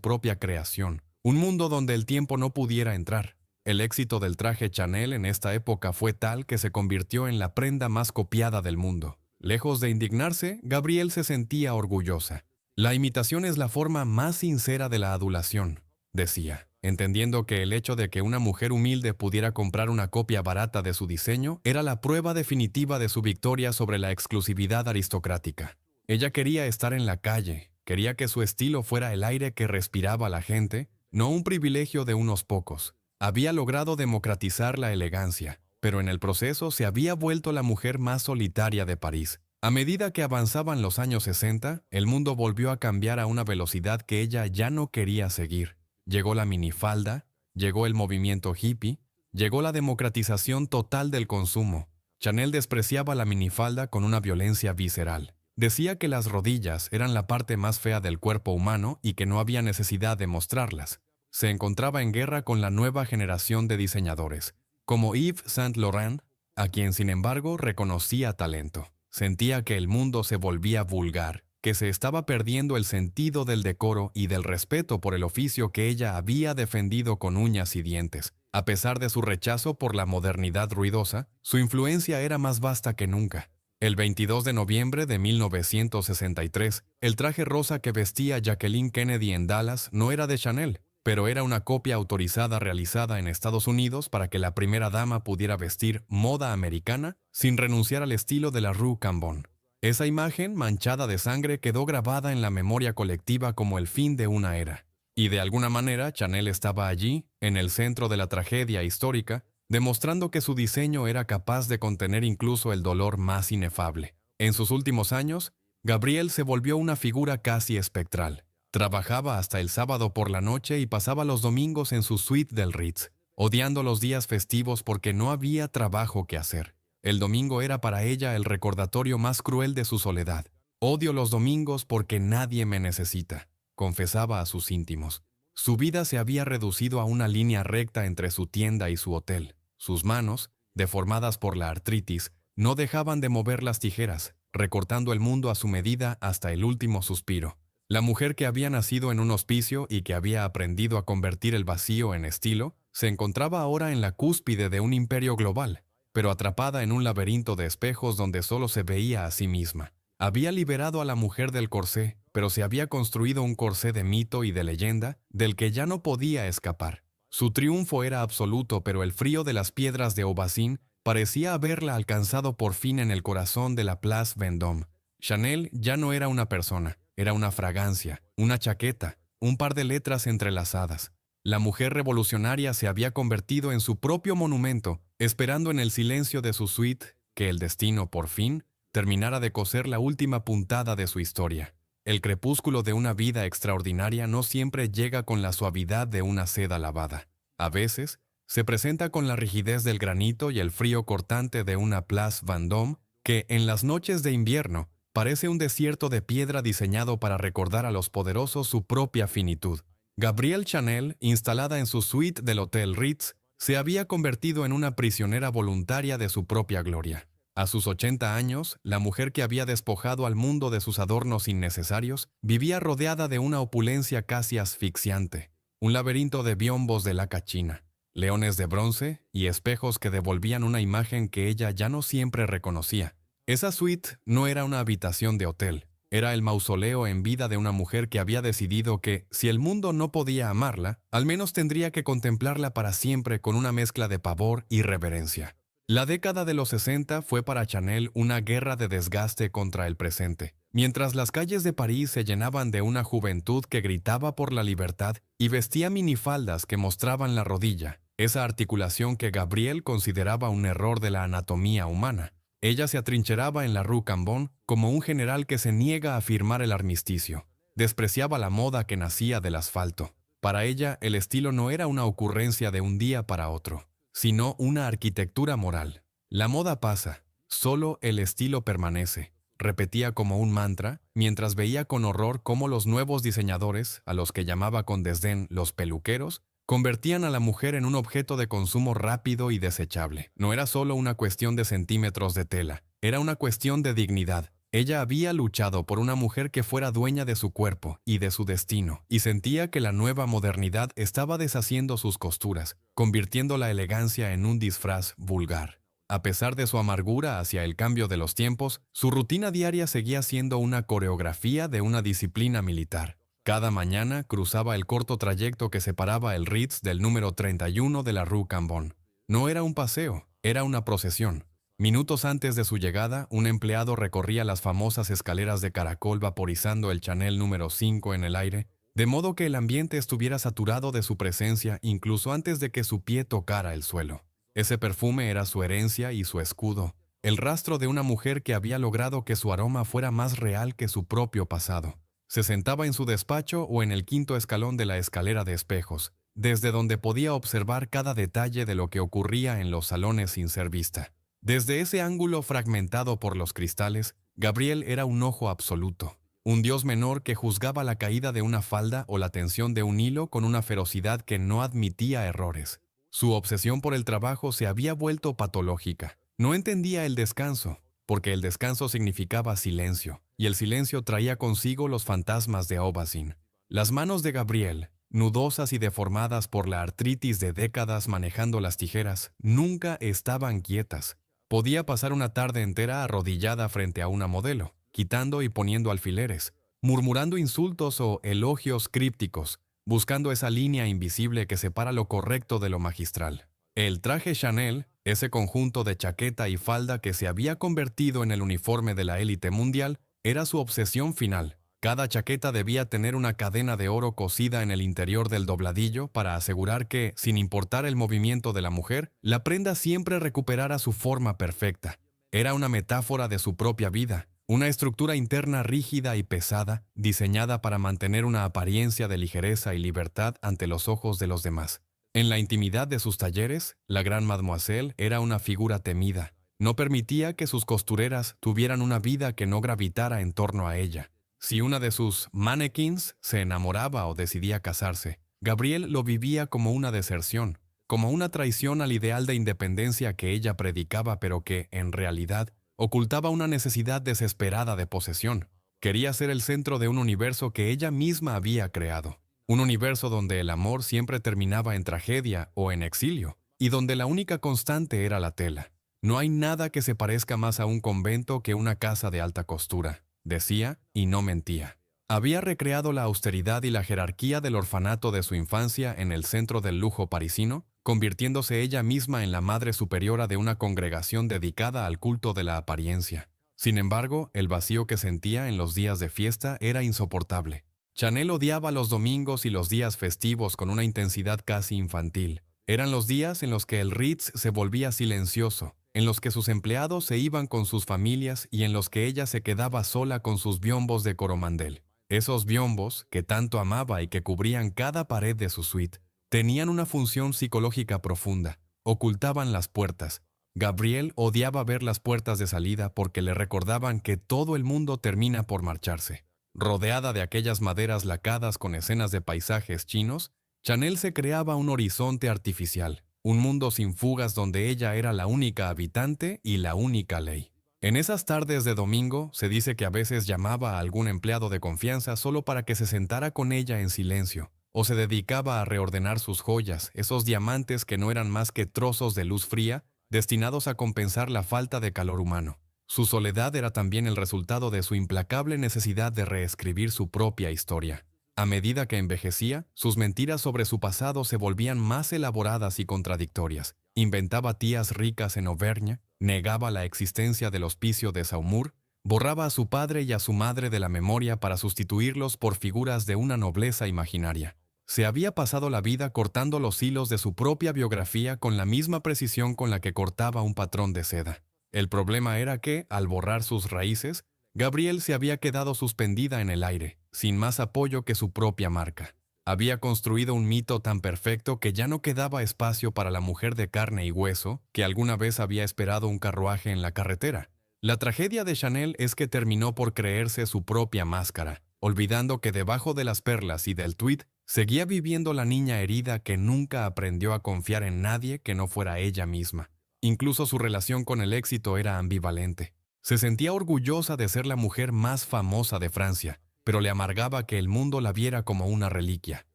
propia creación, un mundo donde el tiempo no pudiera entrar. El éxito del traje Chanel en esta época fue tal que se convirtió en la prenda más copiada del mundo. Lejos de indignarse, Gabrielle se sentía orgullosa. La imitación es la forma más sincera de la adulación. decía, entendiendo que el hecho de que una mujer humilde pudiera comprar una copia barata de su diseño era la prueba definitiva de su victoria sobre la exclusividad aristocrática. Ella quería estar en la calle, quería que su estilo fuera el aire que respiraba la gente, no un privilegio de unos pocos. Había logrado democratizar la elegancia, pero en el proceso se había vuelto la mujer más solitaria de París. A medida que avanzaban los años 60, el mundo volvió a cambiar a una velocidad que ella ya no quería seguir. Llegó la minifalda, llegó el movimiento hippie, llegó la democratización total del consumo. Chanel despreciaba la minifalda con una violencia visceral. Decía que las rodillas eran la parte más fea del cuerpo humano y que no había necesidad de mostrarlas. Se encontraba en guerra con la nueva generación de diseñadores, como Yves Saint Laurent, a quien sin embargo reconocía talento. Sentía que el mundo se volvía vulgar, que se estaba perdiendo el sentido del decoro y del respeto por el oficio que ella había defendido con uñas y dientes. A pesar de su rechazo por la modernidad ruidosa, su influencia era más vasta que nunca. El 22 de noviembre de 1963, el traje rosa que vestía Jacqueline Kennedy en Dallas no era de Chanel, pero era una copia autorizada realizada en Estados Unidos para que la primera dama pudiera vestir moda americana sin renunciar al estilo de la Rue Cambon. Esa imagen manchada de sangre quedó grabada en la memoria colectiva como el fin de una era. Y de alguna manera Chanel estaba allí, en el centro de la tragedia histórica, demostrando que su diseño era capaz de contener incluso el dolor más inefable. En sus últimos años, Gabrielle se volvió una figura casi espectral. Trabajaba hasta el sábado por la noche y pasaba los domingos en su suite del Ritz, odiando los días festivos porque no había trabajo que hacer. El domingo era para ella el recordatorio más cruel de su soledad. Odio los domingos porque nadie me necesita, confesaba a sus íntimos. Su vida se había reducido a una línea recta entre su tienda y su hotel. Sus manos, deformadas por la artritis, no dejaban de mover las tijeras, recortando el mundo a su medida hasta el último suspiro. La mujer que había nacido en un hospicio y que había aprendido a convertir el vacío en estilo, se encontraba ahora en la cúspide de un imperio global, pero atrapada en un laberinto de espejos donde solo se veía a sí misma. Había liberado a la mujer del corsé, pero se había construido un corsé de mito y de leyenda del que ya no podía escapar. Su triunfo era absoluto, pero el frío de las piedras de Aubazin parecía haberla alcanzado por fin en el corazón de la Place Vendôme. Chanel ya no era una persona. Era una fragancia, una chaqueta, un par de letras entrelazadas. La mujer revolucionaria se había convertido en su propio monumento, esperando en el silencio de su suite que el destino, por fin, terminara de coser la última puntada de su historia. El crepúsculo de una vida extraordinaria no siempre llega con la suavidad de una seda lavada. A veces, se presenta con la rigidez del granito y el frío cortante de una Place Vendôme que, en las noches de invierno, parece un desierto de piedra diseñado para recordar a los poderosos su propia finitud. Gabrielle Chanel, instalada en su suite del Hotel Ritz, se había convertido en una prisionera voluntaria de su propia gloria. A sus 80 años, la mujer que había despojado al mundo de sus adornos innecesarios vivía rodeada de una opulencia casi asfixiante, un laberinto de biombos de laca china, leones de bronce y espejos que devolvían una imagen que ella ya no siempre reconocía. Esa suite no era una habitación de hotel, era el mausoleo en vida de una mujer que había decidido que, si el mundo no podía amarla, al menos tendría que contemplarla para siempre con una mezcla de pavor y reverencia. La década de los 60 fue para Chanel una guerra de desgaste contra el presente. Mientras las calles de París se llenaban de una juventud que gritaba por la libertad y vestía minifaldas que mostraban la rodilla, esa articulación que Gabrielle consideraba un error de la anatomía humana. Ella se atrincheraba en la Rue Cambon como un general que se niega a firmar el armisticio. Despreciaba la moda que nacía del asfalto. Para ella, el estilo no era una ocurrencia de un día para otro, sino una arquitectura moral. La moda pasa, solo el estilo permanece, repetía como un mantra, mientras veía con horror cómo los nuevos diseñadores, a los que llamaba con desdén los peluqueros, convertían a la mujer en un objeto de consumo rápido y desechable. No era solo una cuestión de centímetros de tela, era una cuestión de dignidad. Ella había luchado por una mujer que fuera dueña de su cuerpo y de su destino, y sentía que la nueva modernidad estaba deshaciendo sus costuras, convirtiendo la elegancia en un disfraz vulgar. A pesar de su amargura hacia el cambio de los tiempos, su rutina diaria seguía siendo una coreografía de una disciplina militar. Cada mañana cruzaba el corto trayecto que separaba el Ritz del número 31 de la Rue Cambon. No era un paseo, era una procesión. Minutos antes de su llegada, un empleado recorría las famosas escaleras de caracol vaporizando el Chanel número 5 en el aire, de modo que el ambiente estuviera saturado de su presencia incluso antes de que su pie tocara el suelo. Ese perfume era su herencia y su escudo, el rastro de una mujer que había logrado que su aroma fuera más real que su propio pasado. Se sentaba en su despacho o en el quinto escalón de la escalera de espejos, desde donde podía observar cada detalle de lo que ocurría en los salones sin ser vista. Desde ese ángulo fragmentado por los cristales, Gabriel era un ojo absoluto, un dios menor que juzgaba la caída de una falda o la tensión de un hilo con una ferocidad que no admitía errores. Su obsesión por el trabajo se había vuelto patológica. No entendía el descanso, porque el descanso significaba silencio, y el silencio traía consigo los fantasmas de Aubazin. Las manos de Gabriel, nudosas y deformadas por la artritis de décadas manejando las tijeras, nunca estaban quietas. Podía pasar una tarde entera arrodillada frente a una modelo, quitando y poniendo alfileres, murmurando insultos o elogios crípticos, buscando esa línea invisible que separa lo correcto de lo magistral. El traje Chanel, ese conjunto de chaqueta y falda que se había convertido en el uniforme de la élite mundial, era su obsesión final. Cada chaqueta debía tener una cadena de oro cosida en el interior del dobladillo para asegurar que, sin importar el movimiento de la mujer, la prenda siempre recuperara su forma perfecta. Era una metáfora de su propia vida, una estructura interna rígida y pesada, diseñada para mantener una apariencia de ligereza y libertad ante los ojos de los demás. En la intimidad de sus talleres, la gran mademoiselle era una figura temida. No permitía que sus costureras tuvieran una vida que no gravitara en torno a ella. Si una de sus mannequins se enamoraba o decidía casarse, Gabriel lo vivía como una deserción, como una traición al ideal de independencia que ella predicaba pero que, en realidad, ocultaba una necesidad desesperada de posesión. Quería ser el centro de un universo que ella misma había creado. Un universo donde el amor siempre terminaba en tragedia o en exilio, y donde la única constante era la tela. No hay nada que se parezca más a un convento que una casa de alta costura, decía y no mentía. Había recreado la austeridad y la jerarquía del orfanato de su infancia en el centro del lujo parisino, convirtiéndose ella misma en la madre superiora de una congregación dedicada al culto de la apariencia. Sin embargo, el vacío que sentía en los días de fiesta era insoportable. Chanel odiaba los domingos y los días festivos con una intensidad casi infantil. Eran los días en los que el Ritz se volvía silencioso, en los que sus empleados se iban con sus familias y en los que ella se quedaba sola con sus biombos de Coromandel. Esos biombos, que tanto amaba y que cubrían cada pared de su suite, tenían una función psicológica profunda. Ocultaban las puertas. Gabriel odiaba ver las puertas de salida porque le recordaban que todo el mundo termina por marcharse. Rodeada de aquellas maderas lacadas con escenas de paisajes chinos, Chanel se creaba un horizonte artificial, un mundo sin fugas donde ella era la única habitante y la única ley. En esas tardes de domingo, se dice que a veces llamaba a algún empleado de confianza solo para que se sentara con ella en silencio, o se dedicaba a reordenar sus joyas, esos diamantes que no eran más que trozos de luz fría, destinados a compensar la falta de calor humano. Su soledad era también el resultado de su implacable necesidad de reescribir su propia historia. A medida que envejecía, sus mentiras sobre su pasado se volvían más elaboradas y contradictorias. Inventaba tías ricas en Auvergne, negaba la existencia del hospicio de Saumur, borraba a su padre y a su madre de la memoria para sustituirlos por figuras de una nobleza imaginaria. Se había pasado la vida cortando los hilos de su propia biografía con la misma precisión con la que cortaba un patrón de seda. El problema era que, al borrar sus raíces, Gabriel se había quedado suspendida en el aire, sin más apoyo que su propia marca. Había construido un mito tan perfecto que ya no quedaba espacio para la mujer de carne y hueso que alguna vez había esperado un carruaje en la carretera. La tragedia de Chanel es que terminó por creerse su propia máscara, olvidando que debajo de las perlas y del tuit seguía viviendo la niña herida que nunca aprendió a confiar en nadie que no fuera ella misma. Incluso su relación con el éxito era ambivalente. Se sentía orgullosa de ser la mujer más famosa de Francia, pero le amargaba que el mundo la viera como una reliquia.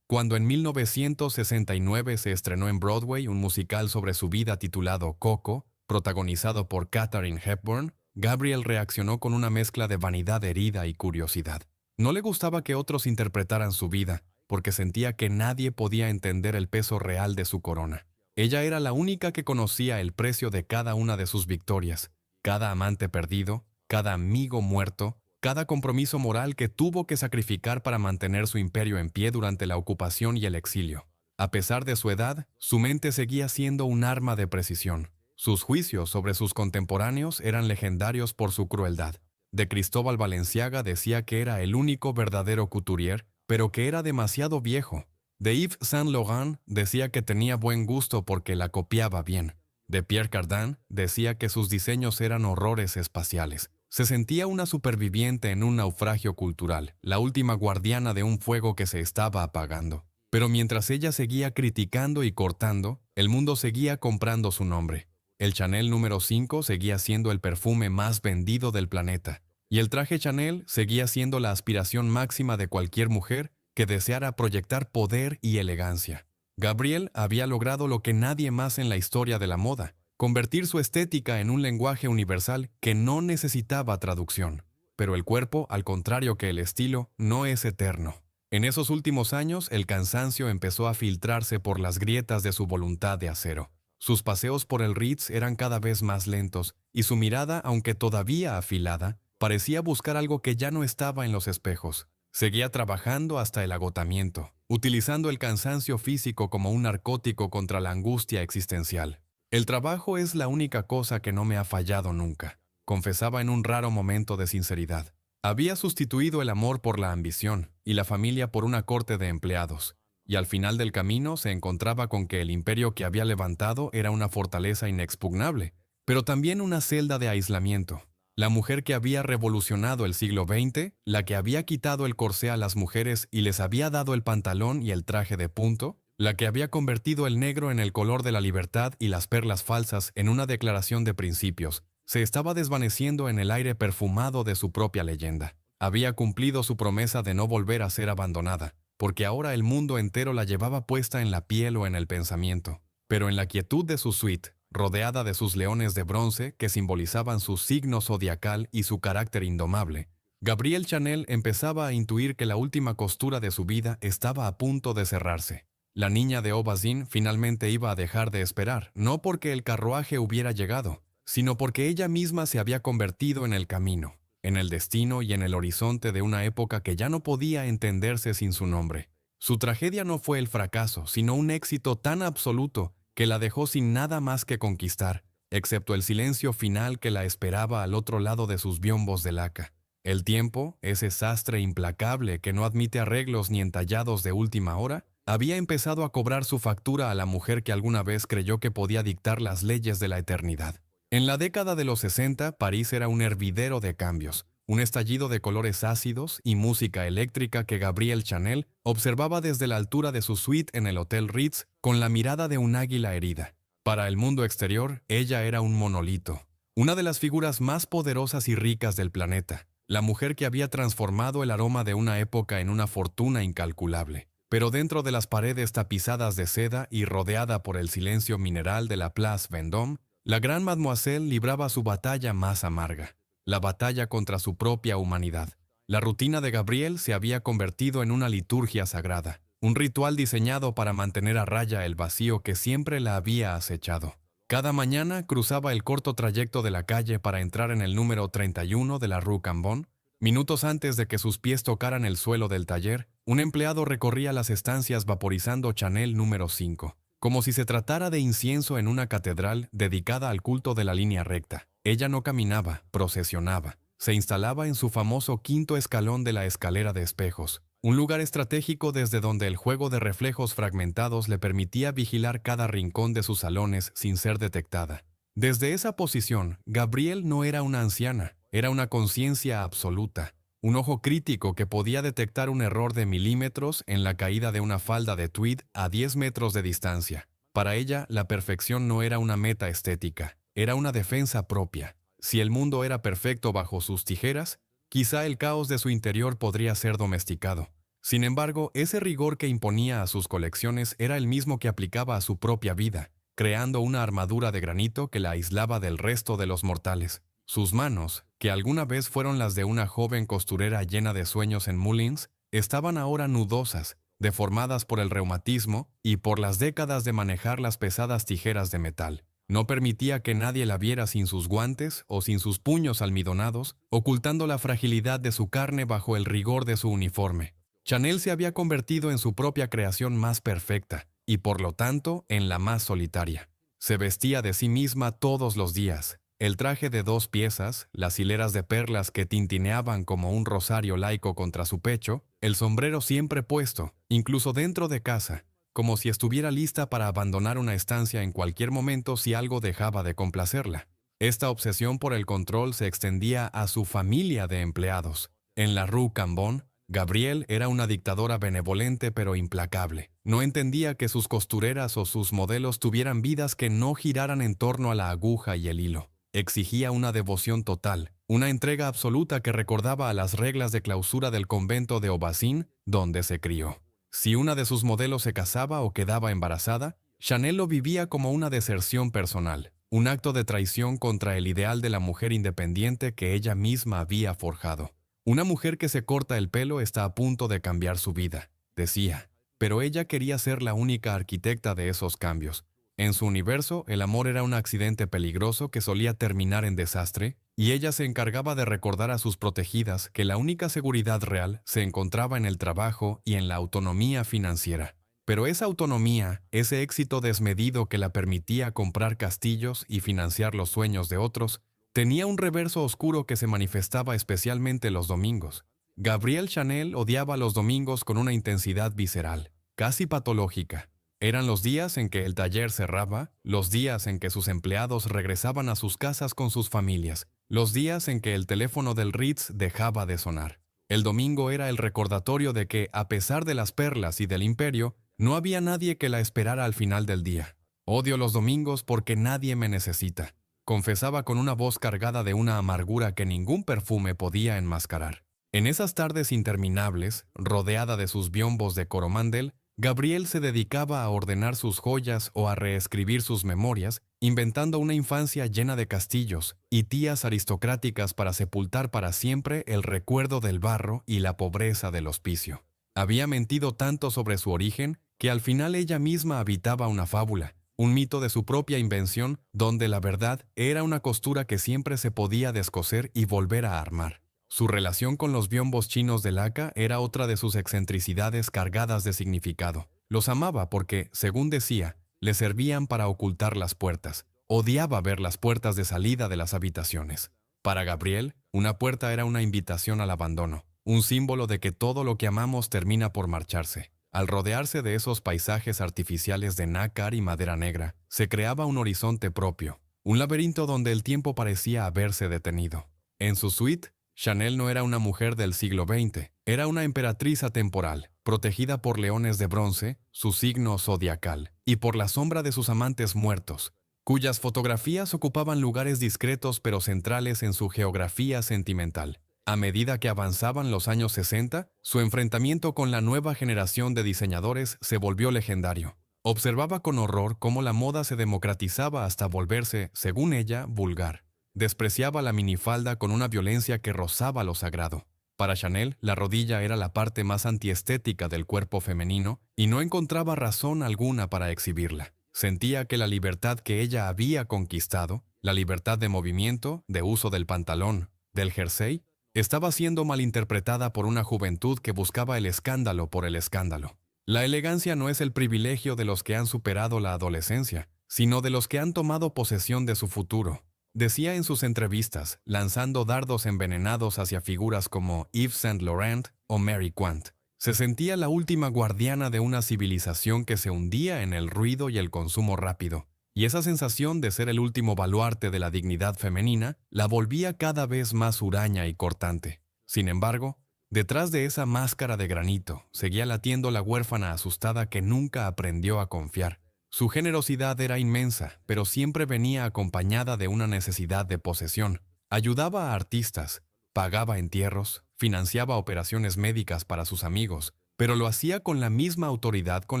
Cuando en 1969 se estrenó en Broadway un musical sobre su vida titulado Coco, protagonizado por Katharine Hepburn, Gabriel reaccionó con una mezcla de vanidad herida y curiosidad. No le gustaba que otros interpretaran su vida, porque sentía que nadie podía entender el peso real de su corona. Ella era la única que conocía el precio de cada una de sus victorias, cada amante perdido, cada amigo muerto, cada compromiso moral que tuvo que sacrificar para mantener su imperio en pie durante la ocupación y el exilio. A pesar de su edad, su mente seguía siendo un arma de precisión. Sus juicios sobre sus contemporáneos eran legendarios por su crueldad. De Cristóbal Valenciaga decía que era el único verdadero couturier, pero que era demasiado viejo. De Yves Saint Laurent decía que tenía buen gusto porque la copiaba bien. De Pierre Cardin decía que sus diseños eran horrores espaciales. Se sentía una superviviente en un naufragio cultural, la última guardiana de un fuego que se estaba apagando. Pero mientras ella seguía criticando y cortando, el mundo seguía comprando su nombre. El Chanel número 5 seguía siendo el perfume más vendido del planeta, y el traje Chanel seguía siendo la aspiración máxima de cualquier mujer que deseara proyectar poder y elegancia. Gabrielle había logrado lo que nadie más en la historia de la moda, convertir su estética en un lenguaje universal que no necesitaba traducción. Pero el cuerpo, al contrario que el estilo, no es eterno. En esos últimos años, el cansancio empezó a filtrarse por las grietas de su voluntad de acero. Sus paseos por el Ritz eran cada vez más lentos, y su mirada, aunque todavía afilada, parecía buscar algo que ya no estaba en los espejos. Seguía trabajando hasta el agotamiento, utilizando el cansancio físico como un narcótico contra la angustia existencial. El trabajo es la única cosa que no me ha fallado nunca, confesaba en un raro momento de sinceridad. Había sustituido el amor por la ambición y la familia por una corte de empleados, y al final del camino se encontraba con que el imperio que había levantado era una fortaleza inexpugnable, pero también una celda de aislamiento. La mujer que había revolucionado el siglo XX, la que había quitado el corsé a las mujeres y les había dado el pantalón y el traje de punto, la que había convertido el negro en el color de la libertad y las perlas falsas en una declaración de principios, se estaba desvaneciendo en el aire perfumado de su propia leyenda. Había cumplido su promesa de no volver a ser abandonada, porque ahora el mundo entero la llevaba puesta en la piel o en el pensamiento. Pero en la quietud de su suite, rodeada de sus leones de bronce que simbolizaban su signo zodiacal y su carácter indomable, Gabrielle Chanel empezaba a intuir que la última costura de su vida estaba a punto de cerrarse. La niña de Aubazin finalmente iba a dejar de esperar, no porque el carruaje hubiera llegado, sino porque ella misma se había convertido en el camino, en el destino y en el horizonte de una época que ya no podía entenderse sin su nombre. Su tragedia no fue el fracaso, sino un éxito tan absoluto que la dejó sin nada más que conquistar, excepto el silencio final que la esperaba al otro lado de sus biombos de laca. El tiempo, ese sastre implacable que no admite arreglos ni entallados de última hora, había empezado a cobrar su factura a la mujer que alguna vez creyó que podía dictar las leyes de la eternidad. En la década de los 60, París era un hervidero de cambios, un estallido de colores ácidos y música eléctrica que Gabrielle Chanel observaba desde la altura de su suite en el Hotel Ritz con la mirada de un águila herida. Para el mundo exterior, ella era un monolito, una de las figuras más poderosas y ricas del planeta, la mujer que había transformado el aroma de una época en una fortuna incalculable. Pero dentro de las paredes tapizadas de seda y rodeada por el silencio mineral de la Place Vendôme, la gran mademoiselle libraba su batalla más amarga, la batalla contra su propia humanidad. La rutina de Gabrielle se había convertido en una liturgia sagrada, un ritual diseñado para mantener a raya el vacío que siempre la había acechado. Cada mañana cruzaba el corto trayecto de la calle para entrar en el número 31 de la Rue Cambon. Minutos antes de que sus pies tocaran el suelo del taller, un empleado recorría las estancias vaporizando Chanel número 5. Como si se tratara de incienso en una catedral dedicada al culto de la línea recta. Ella no caminaba, procesionaba. Se instalaba en su famoso quinto escalón de la escalera de espejos, un lugar estratégico desde donde el juego de reflejos fragmentados le permitía vigilar cada rincón de sus salones sin ser detectada. Desde esa posición, Gabrielle no era una anciana, era una conciencia absoluta. Un ojo crítico que podía detectar un error de milímetros en la caída de una falda de tweed a 10 metros de distancia. Para ella, la perfección no era una meta estética, era una defensa propia. Si el mundo era perfecto bajo sus tijeras, quizá el caos de su interior podría ser domesticado. Sin embargo, ese rigor que imponía a sus colecciones era el mismo que aplicaba a su propia vida, creando una armadura de granito que la aislaba del resto de los mortales. Sus manos, que alguna vez fueron las de una joven costurera llena de sueños en Mullins, estaban ahora nudosas, deformadas por el reumatismo y por las décadas de manejar las pesadas tijeras de metal. No permitía que nadie la viera sin sus guantes o sin sus puños almidonados, ocultando la fragilidad de su carne bajo el rigor de su uniforme. Chanel se había convertido en su propia creación más perfecta, y por lo tanto en la más solitaria. Se vestía de sí misma todos los días. El traje de 2 piezas, las hileras de perlas que tintineaban como un rosario laico contra su pecho, el sombrero siempre puesto, incluso dentro de casa, como si estuviera lista para abandonar una estancia en cualquier momento si algo dejaba de complacerla. Esta obsesión por el control se extendía a su familia de empleados. En la Rue Cambon, Gabrielle era una dictadora benevolente pero implacable. No entendía que sus costureras o sus modelos tuvieran vidas que no giraran en torno a la aguja y el hilo. Exigía una devoción total, una entrega absoluta que recordaba a las reglas de clausura del convento de Aubazin, donde se crió. Si una de sus modelos se casaba o quedaba embarazada, Chanel lo vivía como una deserción personal, un acto de traición contra el ideal de la mujer independiente que ella misma había forjado. Una mujer que se corta el pelo está a punto de cambiar su vida, decía, pero ella quería ser la única arquitecta de esos cambios. En su universo, el amor era un accidente peligroso que solía terminar en desastre, y ella se encargaba de recordar a sus protegidas que la única seguridad real se encontraba en el trabajo y en la autonomía financiera. Pero esa autonomía, ese éxito desmedido que la permitía comprar castillos y financiar los sueños de otros, tenía un reverso oscuro que se manifestaba especialmente los domingos. Gabrielle Chanel odiaba los domingos con una intensidad visceral, casi patológica. Eran los días en que el taller cerraba, los días en que sus empleados regresaban a sus casas con sus familias, los días en que el teléfono del Ritz dejaba de sonar. El domingo era el recordatorio de que, a pesar de las perlas y del imperio, no había nadie que la esperara al final del día. Odio los domingos porque nadie me necesita, confesaba con una voz cargada de una amargura que ningún perfume podía enmascarar. En esas tardes interminables, rodeada de sus biombos de Coromandel, Gabrielle se dedicaba a ordenar sus joyas o a reescribir sus memorias, inventando una infancia llena de castillos y tías aristocráticas para sepultar para siempre el recuerdo del barro y la pobreza del hospicio. Había mentido tanto sobre su origen que al final ella misma habitaba una fábula, un mito de su propia invención donde la verdad era una costura que siempre se podía descoser y volver a armar. Su relación con los biombos chinos de laca era otra de sus excentricidades cargadas de significado. Los amaba porque, según decía, le servían para ocultar las puertas. Odiaba ver las puertas de salida de las habitaciones. Para Gabrielle, una puerta era una invitación al abandono, un símbolo de que todo lo que amamos termina por marcharse. Al rodearse de esos paisajes artificiales de nácar y madera negra, se creaba un horizonte propio, un laberinto donde el tiempo parecía haberse detenido. En su suite, Chanel no era una mujer del siglo XX, era una emperatriz atemporal, protegida por leones de bronce, su signo zodiacal, y por la sombra de sus amantes muertos, cuyas fotografías ocupaban lugares discretos pero centrales en su geografía sentimental. A medida que avanzaban los años 60, su enfrentamiento con la nueva generación de diseñadores se volvió legendario. Observaba con horror cómo la moda se democratizaba hasta volverse, según ella, vulgar. Despreciaba la minifalda con una violencia que rozaba lo sagrado. Para Chanel, la rodilla era la parte más antiestética del cuerpo femenino y no encontraba razón alguna para exhibirla. Sentía que la libertad que ella había conquistado, la libertad de movimiento, de uso del pantalón, del jersey, estaba siendo malinterpretada por una juventud que buscaba el escándalo por el escándalo. La elegancia no es el privilegio de los que han superado la adolescencia, sino de los que han tomado posesión de su futuro. Decía en sus entrevistas, lanzando dardos envenenados hacia figuras como Yves Saint Laurent o Mary Quant. Se sentía la última guardiana de una civilización que se hundía en el ruido y el consumo rápido, y esa sensación de ser el último baluarte de la dignidad femenina la volvía cada vez más huraña y cortante. Sin embargo, detrás de esa máscara de granito seguía latiendo la huérfana asustada que nunca aprendió a confiar. Su generosidad era inmensa, pero siempre venía acompañada de una necesidad de posesión. Ayudaba a artistas, pagaba entierros, financiaba operaciones médicas para sus amigos, pero lo hacía con la misma autoridad con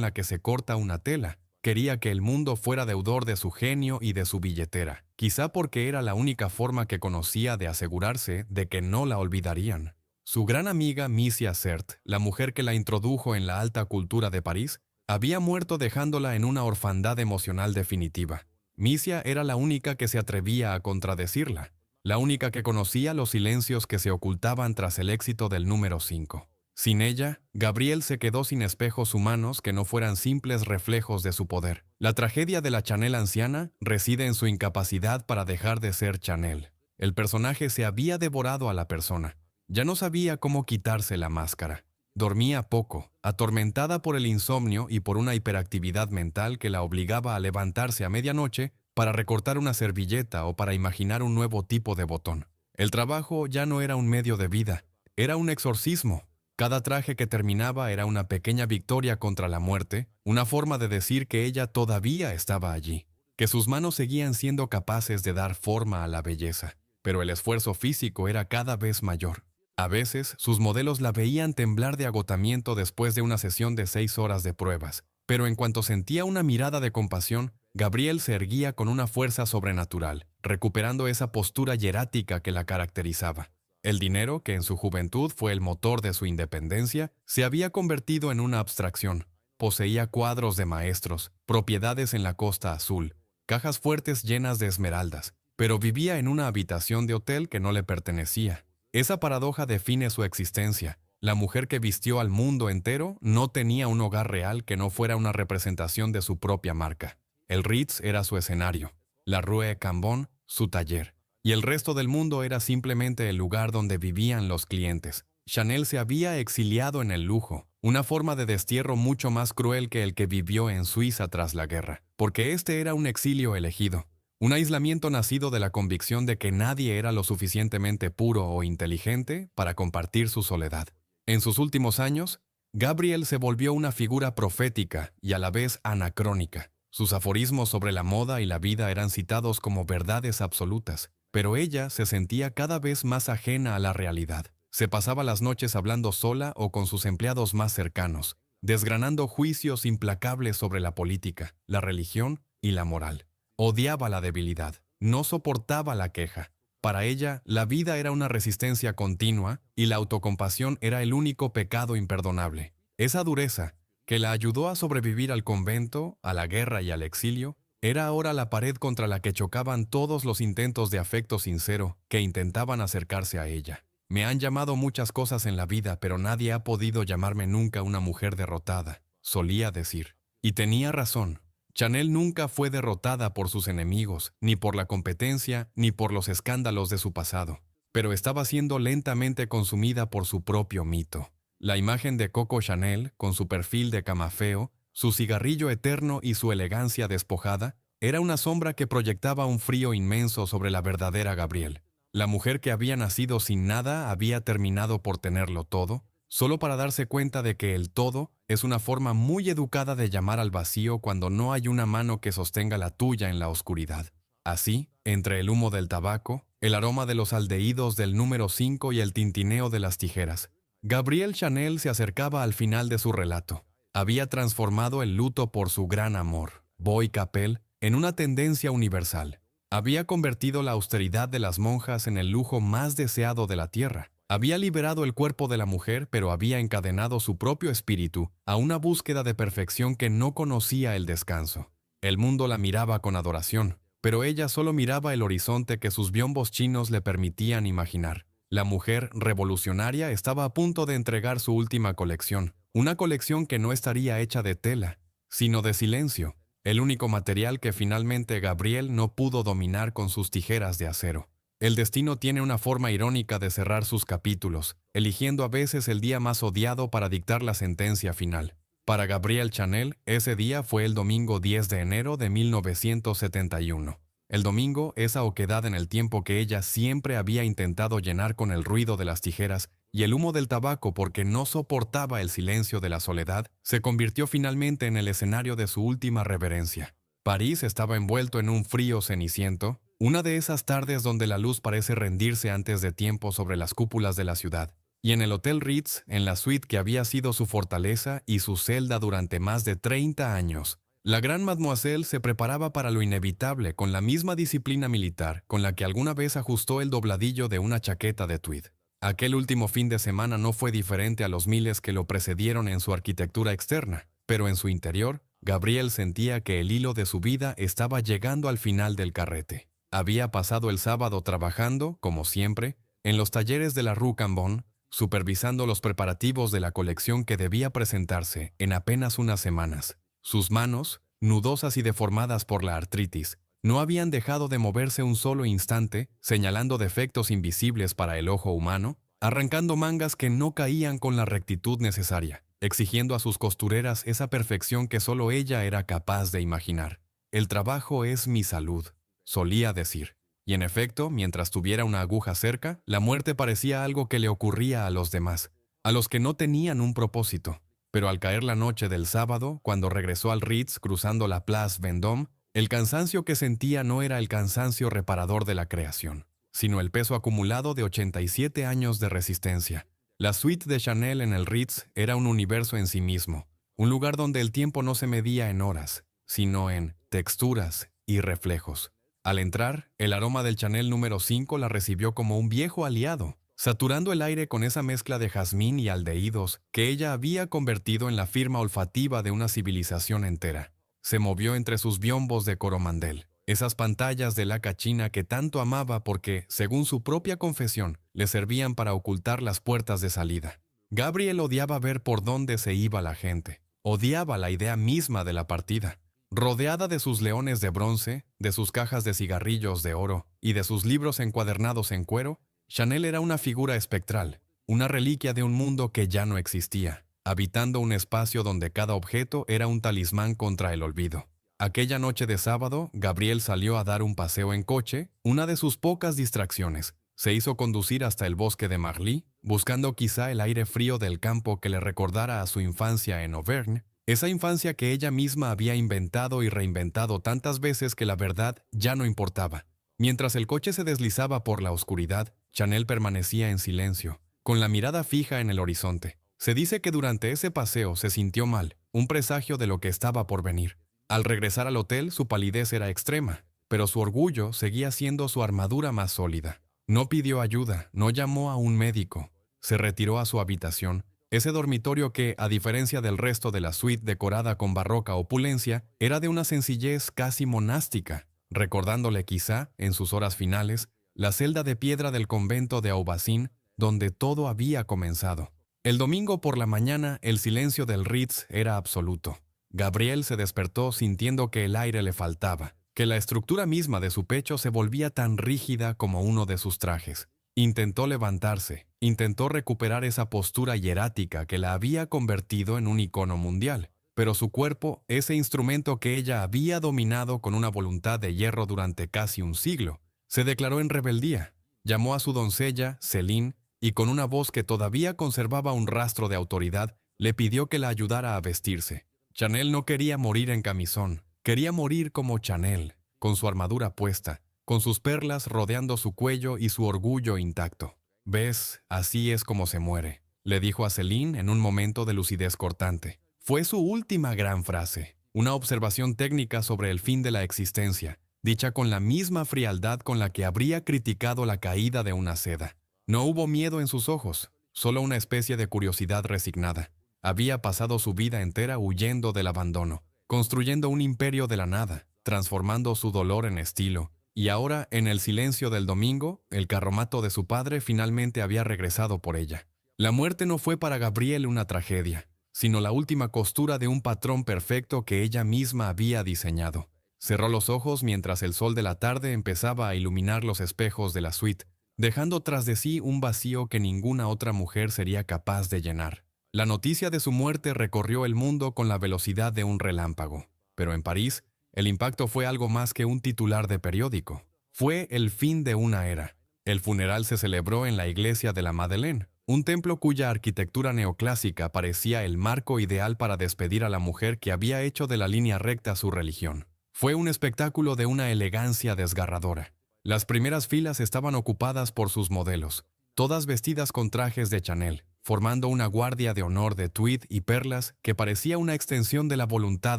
la que se corta una tela, quería que el mundo fuera deudor de su genio y de su billetera, quizá porque era la única forma que conocía de asegurarse de que no la olvidarían. Su gran amiga Misia Cert, la mujer que la introdujo en la alta cultura de París, había muerto dejándola en una orfandad emocional definitiva. Misia era la única que se atrevía a contradecirla, la única que conocía los silencios que se ocultaban tras el éxito del número 5. Sin ella, Gabriel se quedó sin espejos humanos que no fueran simples reflejos de su poder. La tragedia de la Chanel anciana reside en su incapacidad para dejar de ser Chanel. El personaje se había devorado a la persona. Ya no sabía cómo quitarse la máscara. Dormía poco, atormentada por el insomnio y por una hiperactividad mental que la obligaba a levantarse a medianoche para recortar una servilleta o para imaginar un nuevo tipo de botón. El trabajo ya no era un medio de vida, era un exorcismo. Cada traje que terminaba era una pequeña victoria contra la muerte, una forma de decir que ella todavía estaba allí, que sus manos seguían siendo capaces de dar forma a la belleza, pero el esfuerzo físico era cada vez mayor. A veces, sus modelos la veían temblar de agotamiento después de una sesión de 6 horas de pruebas, pero en cuanto sentía una mirada de compasión, Gabriel se erguía con una fuerza sobrenatural, recuperando esa postura hierática que la caracterizaba. El dinero, que en su juventud fue el motor de su independencia, se había convertido en una abstracción. Poseía cuadros de maestros, propiedades en la Costa Azul, cajas fuertes llenas de esmeraldas, pero vivía en una habitación de hotel que no le pertenecía. Esa paradoja define su existencia. La mujer que vistió al mundo entero no tenía un hogar real que no fuera una representación de su propia marca. El Ritz era su escenario, la Rue Cambon su taller, y el resto del mundo era simplemente el lugar donde vivían los clientes. Chanel se había exiliado en el lujo, una forma de destierro mucho más cruel que el que vivió en Suiza tras la guerra, porque este era un exilio elegido, un aislamiento nacido de la convicción de que nadie era lo suficientemente puro o inteligente para compartir su soledad. En sus últimos años, Gabriel se volvió una figura profética y a la vez anacrónica. Sus aforismos sobre la moda y la vida eran citados como verdades absolutas, pero ella se sentía cada vez más ajena a la realidad. Se pasaba las noches hablando sola o con sus empleados más cercanos, desgranando juicios implacables sobre la política, la religión y la moral. Odiaba la debilidad, no soportaba la queja. Para ella, la vida era una resistencia continua y la autocompasión era el único pecado imperdonable. Esa dureza, que la ayudó a sobrevivir al convento, a la guerra y al exilio, era ahora la pared contra la que chocaban todos los intentos de afecto sincero que intentaban acercarse a ella. Me han llamado muchas cosas en la vida, pero nadie ha podido llamarme nunca una mujer derrotada, solía decir. Y tenía razón. Chanel nunca fue derrotada por sus enemigos, ni por la competencia, ni por los escándalos de su pasado, pero estaba siendo lentamente consumida por su propio mito. La imagen de Coco Chanel, con su perfil de camafeo, su cigarrillo eterno y su elegancia despojada, era una sombra que proyectaba un frío inmenso sobre la verdadera Gabriel. La mujer que había nacido sin nada había terminado por tenerlo todo, solo para darse cuenta de que el todo es una forma muy educada de llamar al vacío cuando no hay una mano que sostenga la tuya en la oscuridad. Así, entre el humo del tabaco, el aroma de los aldehídos del número 5 y el tintineo de las tijeras, Gabriel Chanel se acercaba al final de su relato. Había transformado el luto por su gran amor, Boy Capel, en una tendencia universal. Había convertido la austeridad de las monjas en el lujo más deseado de la tierra. Había liberado el cuerpo de la mujer, pero había encadenado su propio espíritu a una búsqueda de perfección que no conocía el descanso. El mundo la miraba con adoración, pero ella solo miraba el horizonte que sus biombos chinos le permitían imaginar. La mujer revolucionaria estaba a punto de entregar su última colección, una colección que no estaría hecha de tela, sino de silencio, el único material que finalmente Gabriel no pudo dominar con sus tijeras de acero. El destino tiene una forma irónica de cerrar sus capítulos, eligiendo a veces el día más odiado para dictar la sentencia final. Para Gabriel Chanel, ese día fue el domingo 10 de enero de 1971. El domingo, esa oquedad en el tiempo que ella siempre había intentado llenar con el ruido de las tijeras y el humo del tabaco porque no soportaba el silencio de la soledad, se convirtió finalmente en el escenario de su última reverencia. París estaba envuelto en un frío ceniciento, una de esas tardes donde la luz parece rendirse antes de tiempo sobre las cúpulas de la ciudad. Y en el Hotel Ritz, en la suite que había sido su fortaleza y su celda durante más de 30 años, La gran mademoiselle se preparaba para lo inevitable con la misma disciplina militar con la que alguna vez ajustó el dobladillo de una chaqueta de tweed. Aquel último fin de semana no fue diferente a los miles que lo precedieron en su arquitectura externa, pero en su interior, Gabriel sentía que el hilo de su vida estaba llegando al final del carrete. Había pasado el sábado trabajando, como siempre, en los talleres de la Rue Cambon, supervisando los preparativos de la colección que debía presentarse en apenas unas semanas. Sus manos, nudosas y deformadas por la artritis, no habían dejado de moverse un solo instante, señalando defectos invisibles para el ojo humano, arrancando mangas que no caían con la rectitud necesaria, exigiendo a sus costureras esa perfección que solo ella era capaz de imaginar. «El trabajo es mi salud», solía decir. Y en efecto, mientras tuviera una aguja cerca, la muerte parecía algo que le ocurría a los demás, a los que no tenían un propósito. Pero al caer la noche del sábado, cuando regresó al Ritz cruzando la Place Vendôme, el cansancio que sentía no era el cansancio reparador de la creación, sino el peso acumulado de 87 años de resistencia. La suite de Chanel en el Ritz era un universo en sí mismo, un lugar donde el tiempo no se medía en horas, sino en texturas y reflejos. Al entrar, el aroma del Chanel número 5 la recibió como un viejo aliado, saturando el aire con esa mezcla de jazmín y aldehídos que ella había convertido en la firma olfativa de una civilización entera. Se movió entre sus biombos de Coromandel, esas pantallas de laca china que tanto amaba porque, según su propia confesión, le servían para ocultar las puertas de salida. Gabriel odiaba ver por dónde se iba la gente. Odiaba la idea misma de la partida. Rodeada de sus leones de bronce, de sus cajas de cigarrillos de oro y de sus libros encuadernados en cuero, Chanel era una figura espectral, una reliquia de un mundo que ya no existía, habitando un espacio donde cada objeto era un talismán contra el olvido. Aquella noche de sábado, Gabriel salió a dar un paseo en coche, una de sus pocas distracciones. Se hizo conducir hasta el bosque de Marly, buscando quizá el aire frío del campo que le recordara a su infancia en Auvergne, esa infancia que ella misma había inventado y reinventado tantas veces que la verdad ya no importaba. Mientras el coche se deslizaba por la oscuridad, Chanel permanecía en silencio, con la mirada fija en el horizonte. Se dice que durante ese paseo se sintió mal, un presagio de lo que estaba por venir. Al regresar al hotel, su palidez era extrema, pero su orgullo seguía siendo su armadura más sólida. No pidió ayuda, no llamó a un médico. Se retiró a su habitación, ese dormitorio que, a diferencia del resto de la suite decorada con barroca opulencia, era de una sencillez casi monástica, recordándole quizá, en sus horas finales, la celda de piedra del convento de Aubassin, donde todo había comenzado. El domingo por la mañana, el silencio del Ritz era absoluto. Gabriel se despertó sintiendo que el aire le faltaba, que la estructura misma de su pecho se volvía tan rígida como uno de sus trajes. Intentó levantarse, intentó recuperar esa postura hierática que la había convertido en un icono mundial, pero su cuerpo, ese instrumento que ella había dominado con una voluntad de hierro durante casi un siglo, se declaró en rebeldía. Llamó a su doncella, Céline, y con una voz que todavía conservaba un rastro de autoridad, le pidió que la ayudara a vestirse. Chanel no quería morir en camisón, quería morir como Chanel, con su armadura puesta, con sus perlas rodeando su cuello y su orgullo intacto. «¿Ves? Así es como se muere», le dijo a Céline en un momento de lucidez cortante. Fue su última gran frase, una observación técnica sobre el fin de la existencia, dicha con la misma frialdad con la que habría criticado la caída de una seda. No hubo miedo en sus ojos, solo una especie de curiosidad resignada. Había pasado su vida entera huyendo del abandono, construyendo un imperio de la nada, transformando su dolor en estilo. Y ahora, en el silencio del domingo, el carromato de su padre finalmente había regresado por ella. La muerte no fue para Gabriel una tragedia, sino la última costura de un patrón perfecto que ella misma había diseñado. Cerró los ojos mientras el sol de la tarde empezaba a iluminar los espejos de la suite, dejando tras de sí un vacío que ninguna otra mujer sería capaz de llenar. La noticia de su muerte recorrió el mundo con la velocidad de un relámpago, pero en París, el impacto fue algo más que un titular de periódico. Fue el fin de una era. El funeral se celebró en la iglesia de la Madeleine, un templo cuya arquitectura neoclásica parecía el marco ideal para despedir a la mujer que había hecho de la línea recta su religión. Fue un espectáculo de una elegancia desgarradora. Las primeras filas estaban ocupadas por sus modelos, todas vestidas con trajes de Chanel, formando una guardia de honor de tweed y perlas que parecía una extensión de la voluntad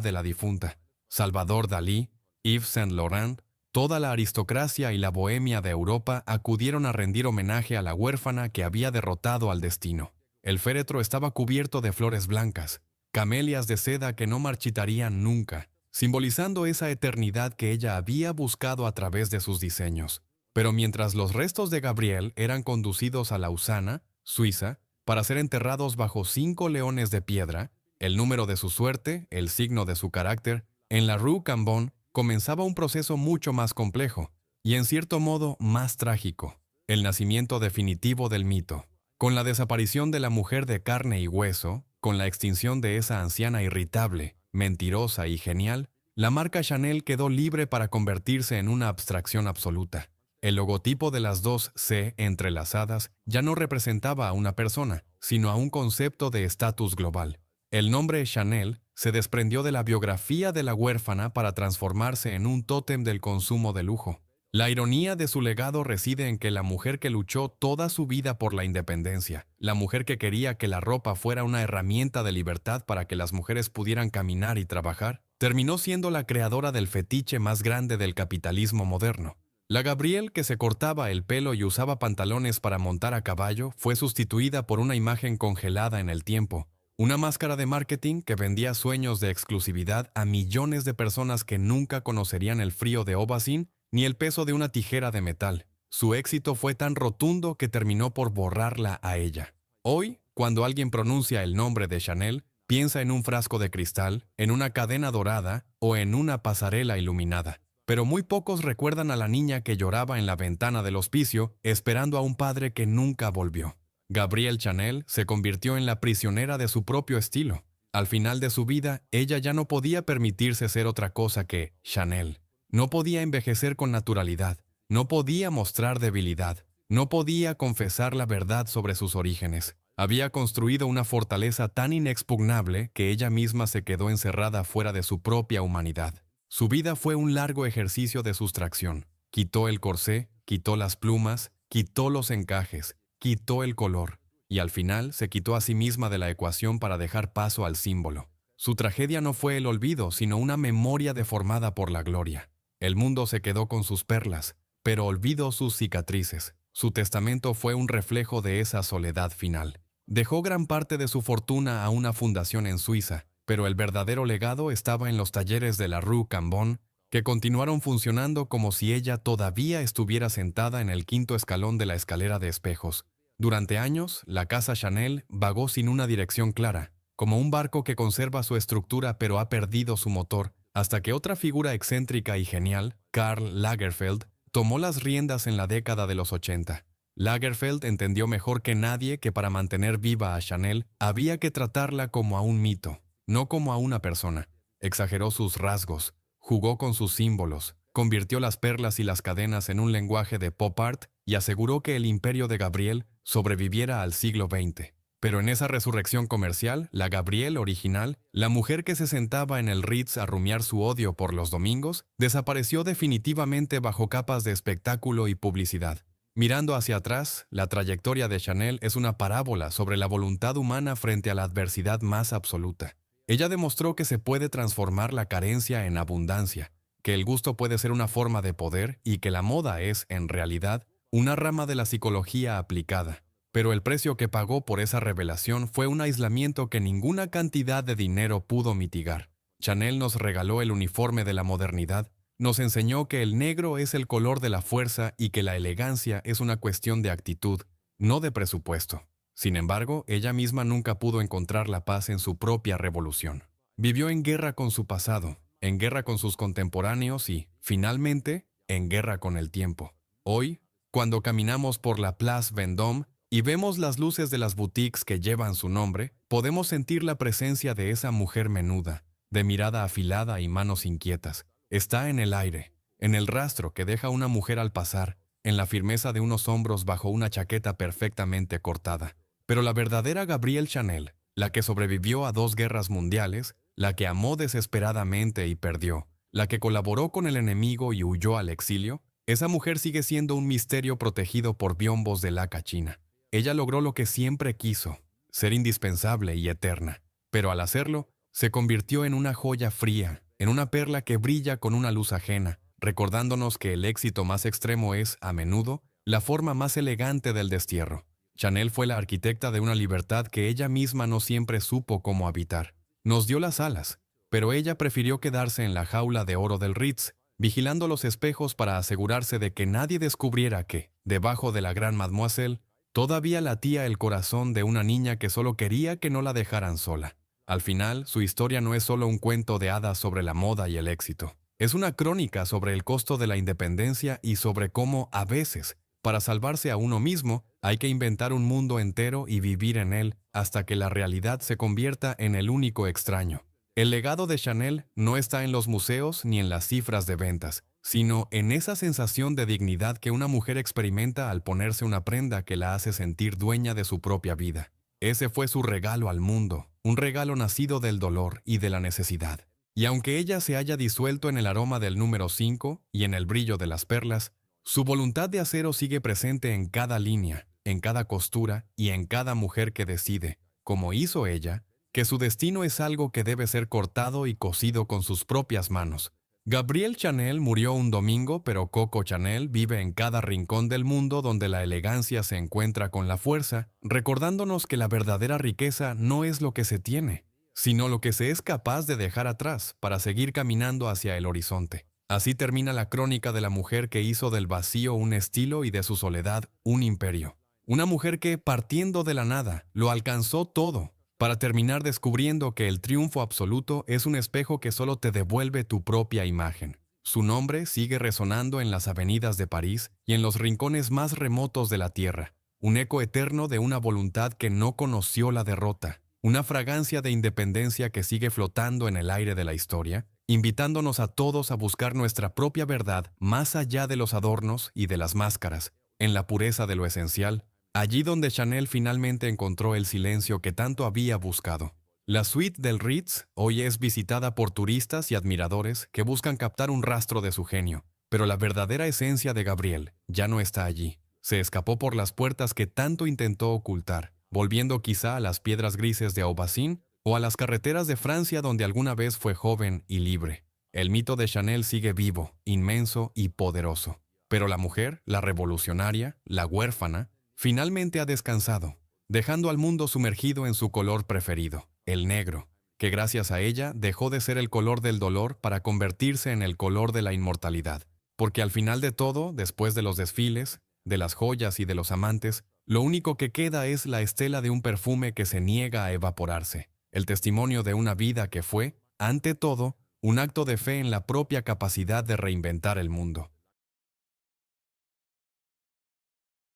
de la difunta. Salvador Dalí, Yves Saint Laurent, toda la aristocracia y la bohemia de Europa acudieron a rendir homenaje a la huérfana que había derrotado al destino. El féretro estaba cubierto de flores blancas, camelias de seda que no marchitarían nunca, simbolizando esa eternidad que ella había buscado a través de sus diseños. Pero mientras los restos de Gabriel eran conducidos a Lausana, Suiza, para ser enterrados bajo 5 leones de piedra, el número de su suerte, el signo de su carácter, en la Rue Cambon comenzaba un proceso mucho más complejo y en cierto modo más trágico, el nacimiento definitivo del mito. Con la desaparición de la mujer de carne y hueso, con la extinción de esa anciana irritable, mentirosa y genial, la marca Chanel quedó libre para convertirse en una abstracción absoluta. El logotipo de las dos C entrelazadas ya no representaba a una persona, sino a un concepto de estatus global. El nombre Chanel se desprendió de la biografía de la huérfana para transformarse en un tótem del consumo de lujo. La ironía de su legado reside en que la mujer que luchó toda su vida por la independencia, la mujer que quería que la ropa fuera una herramienta de libertad para que las mujeres pudieran caminar y trabajar, terminó siendo la creadora del fetiche más grande del capitalismo moderno. La Gabrielle que se cortaba el pelo y usaba pantalones para montar a caballo fue sustituida por una imagen congelada en el tiempo, una máscara de marketing que vendía sueños de exclusividad a millones de personas que nunca conocerían el frío de Aubusson ni el peso de una tijera de metal. Su éxito fue tan rotundo que terminó por borrarla a ella. Hoy, cuando alguien pronuncia el nombre de Chanel, piensa en un frasco de cristal, en una cadena dorada o en una pasarela iluminada. Pero muy pocos recuerdan a la niña que lloraba en la ventana del hospicio esperando a un padre que nunca volvió. Gabrielle Chanel se convirtió en la prisionera de su propio estilo. Al final de su vida, ella ya no podía permitirse ser otra cosa que Chanel. No podía envejecer con naturalidad, no podía mostrar debilidad, no podía confesar la verdad sobre sus orígenes. Había construido una fortaleza tan inexpugnable que ella misma se quedó encerrada fuera de su propia humanidad. Su vida fue un largo ejercicio de sustracción. Quitó el corsé, quitó las plumas, quitó los encajes, quitó el color, y al final se quitó a sí misma de la ecuación para dejar paso al símbolo. Su tragedia no fue el olvido, sino una memoria deformada por la gloria. El mundo se quedó con sus perlas, pero olvidó sus cicatrices. Su testamento fue un reflejo de esa soledad final. Dejó gran parte de su fortuna a una fundación en Suiza, pero el verdadero legado estaba en los talleres de la Rue Cambon, que continuaron funcionando como si ella todavía estuviera sentada en el 5.º escalón de la escalera de espejos. Durante años, la casa Chanel vagó sin una dirección clara, como un barco que conserva su estructura pero ha perdido su motor, hasta que otra figura excéntrica y genial, Karl Lagerfeld, tomó las riendas en la década de los 80. Lagerfeld entendió mejor que nadie que para mantener viva a Chanel había que tratarla como a un mito, no como a una persona. Exageró sus rasgos, jugó con sus símbolos, convirtió las perlas y las cadenas en un lenguaje de pop art y aseguró que el imperio de Gabrielle sobreviviera al siglo XX. Pero en esa resurrección comercial, la Gabrielle original, la mujer que se sentaba en el Ritz a rumiar su odio por los domingos, desapareció definitivamente bajo capas de espectáculo y publicidad. Mirando hacia atrás, la trayectoria de Chanel es una parábola sobre la voluntad humana frente a la adversidad más absoluta. Ella demostró que se puede transformar la carencia en abundancia, que el gusto puede ser una forma de poder y que la moda es, en realidad, una rama de la psicología aplicada. Pero el precio que pagó por esa revelación fue un aislamiento que ninguna cantidad de dinero pudo mitigar. Chanel nos regaló el uniforme de la modernidad, nos enseñó que el negro es el color de la fuerza y que la elegancia es una cuestión de actitud, no de presupuesto. Sin embargo, ella misma nunca pudo encontrar la paz en su propia revolución. Vivió en guerra con su pasado, en guerra con sus contemporáneos y, finalmente, en guerra con el tiempo. Hoy, cuando caminamos por la Place Vendôme y vemos las luces de las boutiques que llevan su nombre, podemos sentir la presencia de esa mujer menuda, de mirada afilada y manos inquietas. Está en el aire, en el rastro que deja una mujer al pasar, en la firmeza de unos hombros bajo una chaqueta perfectamente cortada. Pero la verdadera Gabrielle Chanel, la que sobrevivió a 2 guerras mundiales, la que amó desesperadamente y perdió, la que colaboró con el enemigo y huyó al exilio, esa mujer sigue siendo un misterio protegido por biombos de laca china. Ella logró lo que siempre quiso, ser indispensable y eterna, pero al hacerlo, se convirtió en una joya fría, en una perla que brilla con una luz ajena, recordándonos que el éxito más extremo es, a menudo, la forma más elegante del destierro. Chanel fue la arquitecta de una libertad que ella misma no siempre supo cómo habitar. Nos dio las alas, pero ella prefirió quedarse en la jaula de oro del Ritz, vigilando los espejos para asegurarse de que nadie descubriera que, debajo de la gran Mademoiselle, todavía latía el corazón de una niña que solo quería que no la dejaran sola. Al final, su historia no es solo un cuento de hadas sobre la moda y el éxito. Es una crónica sobre el costo de la independencia y sobre cómo, a veces, para salvarse a uno mismo, hay que inventar un mundo entero y vivir en él hasta que la realidad se convierta en el único extraño. El legado de Chanel no está en los museos ni en las cifras de ventas, sino en esa sensación de dignidad que una mujer experimenta al ponerse una prenda que la hace sentir dueña de su propia vida. Ese fue su regalo al mundo, un regalo nacido del dolor y de la necesidad. Y aunque ella se haya disuelto en el aroma del número 5 y en el brillo de las perlas, su voluntad de acero sigue presente en cada línea, en cada costura y en cada mujer que decide, como hizo ella, que su destino es algo que debe ser cortado y cosido con sus propias manos. Gabrielle Chanel murió un domingo, pero Coco Chanel vive en cada rincón del mundo donde la elegancia se encuentra con la fuerza, recordándonos que la verdadera riqueza no es lo que se tiene, sino lo que se es capaz de dejar atrás para seguir caminando hacia el horizonte. Así termina la crónica de la mujer que hizo del vacío un estilo y de su soledad un imperio. Una mujer que, partiendo de la nada, lo alcanzó todo, para terminar descubriendo que el triunfo absoluto es un espejo que solo te devuelve tu propia imagen. Su nombre sigue resonando en las avenidas de París y en los rincones más remotos de la tierra, un eco eterno de una voluntad que no conoció la derrota, una fragancia de independencia que sigue flotando en el aire de la historia, invitándonos a todos a buscar nuestra propia verdad más allá de los adornos y de las máscaras, en la pureza de lo esencial, allí donde Chanel finalmente encontró el silencio que tanto había buscado. La suite del Ritz hoy es visitada por turistas y admiradores que buscan captar un rastro de su genio, pero la verdadera esencia de Gabrielle ya no está allí. Se escapó por las puertas que tanto intentó ocultar, volviendo quizá a las piedras grises de Aubassin o a las carreteras de Francia donde alguna vez fue joven y libre. El mito de Chanel sigue vivo, inmenso y poderoso. Pero la mujer, la revolucionaria, la huérfana, finalmente ha descansado, dejando al mundo sumergido en su color preferido, el negro, que gracias a ella dejó de ser el color del dolor para convertirse en el color de la inmortalidad. Porque al final de todo, después de los desfiles, de las joyas y de los amantes, lo único que queda es la estela de un perfume que se niega a evaporarse, el testimonio de una vida que fue, ante todo, un acto de fe en la propia capacidad de reinventar el mundo.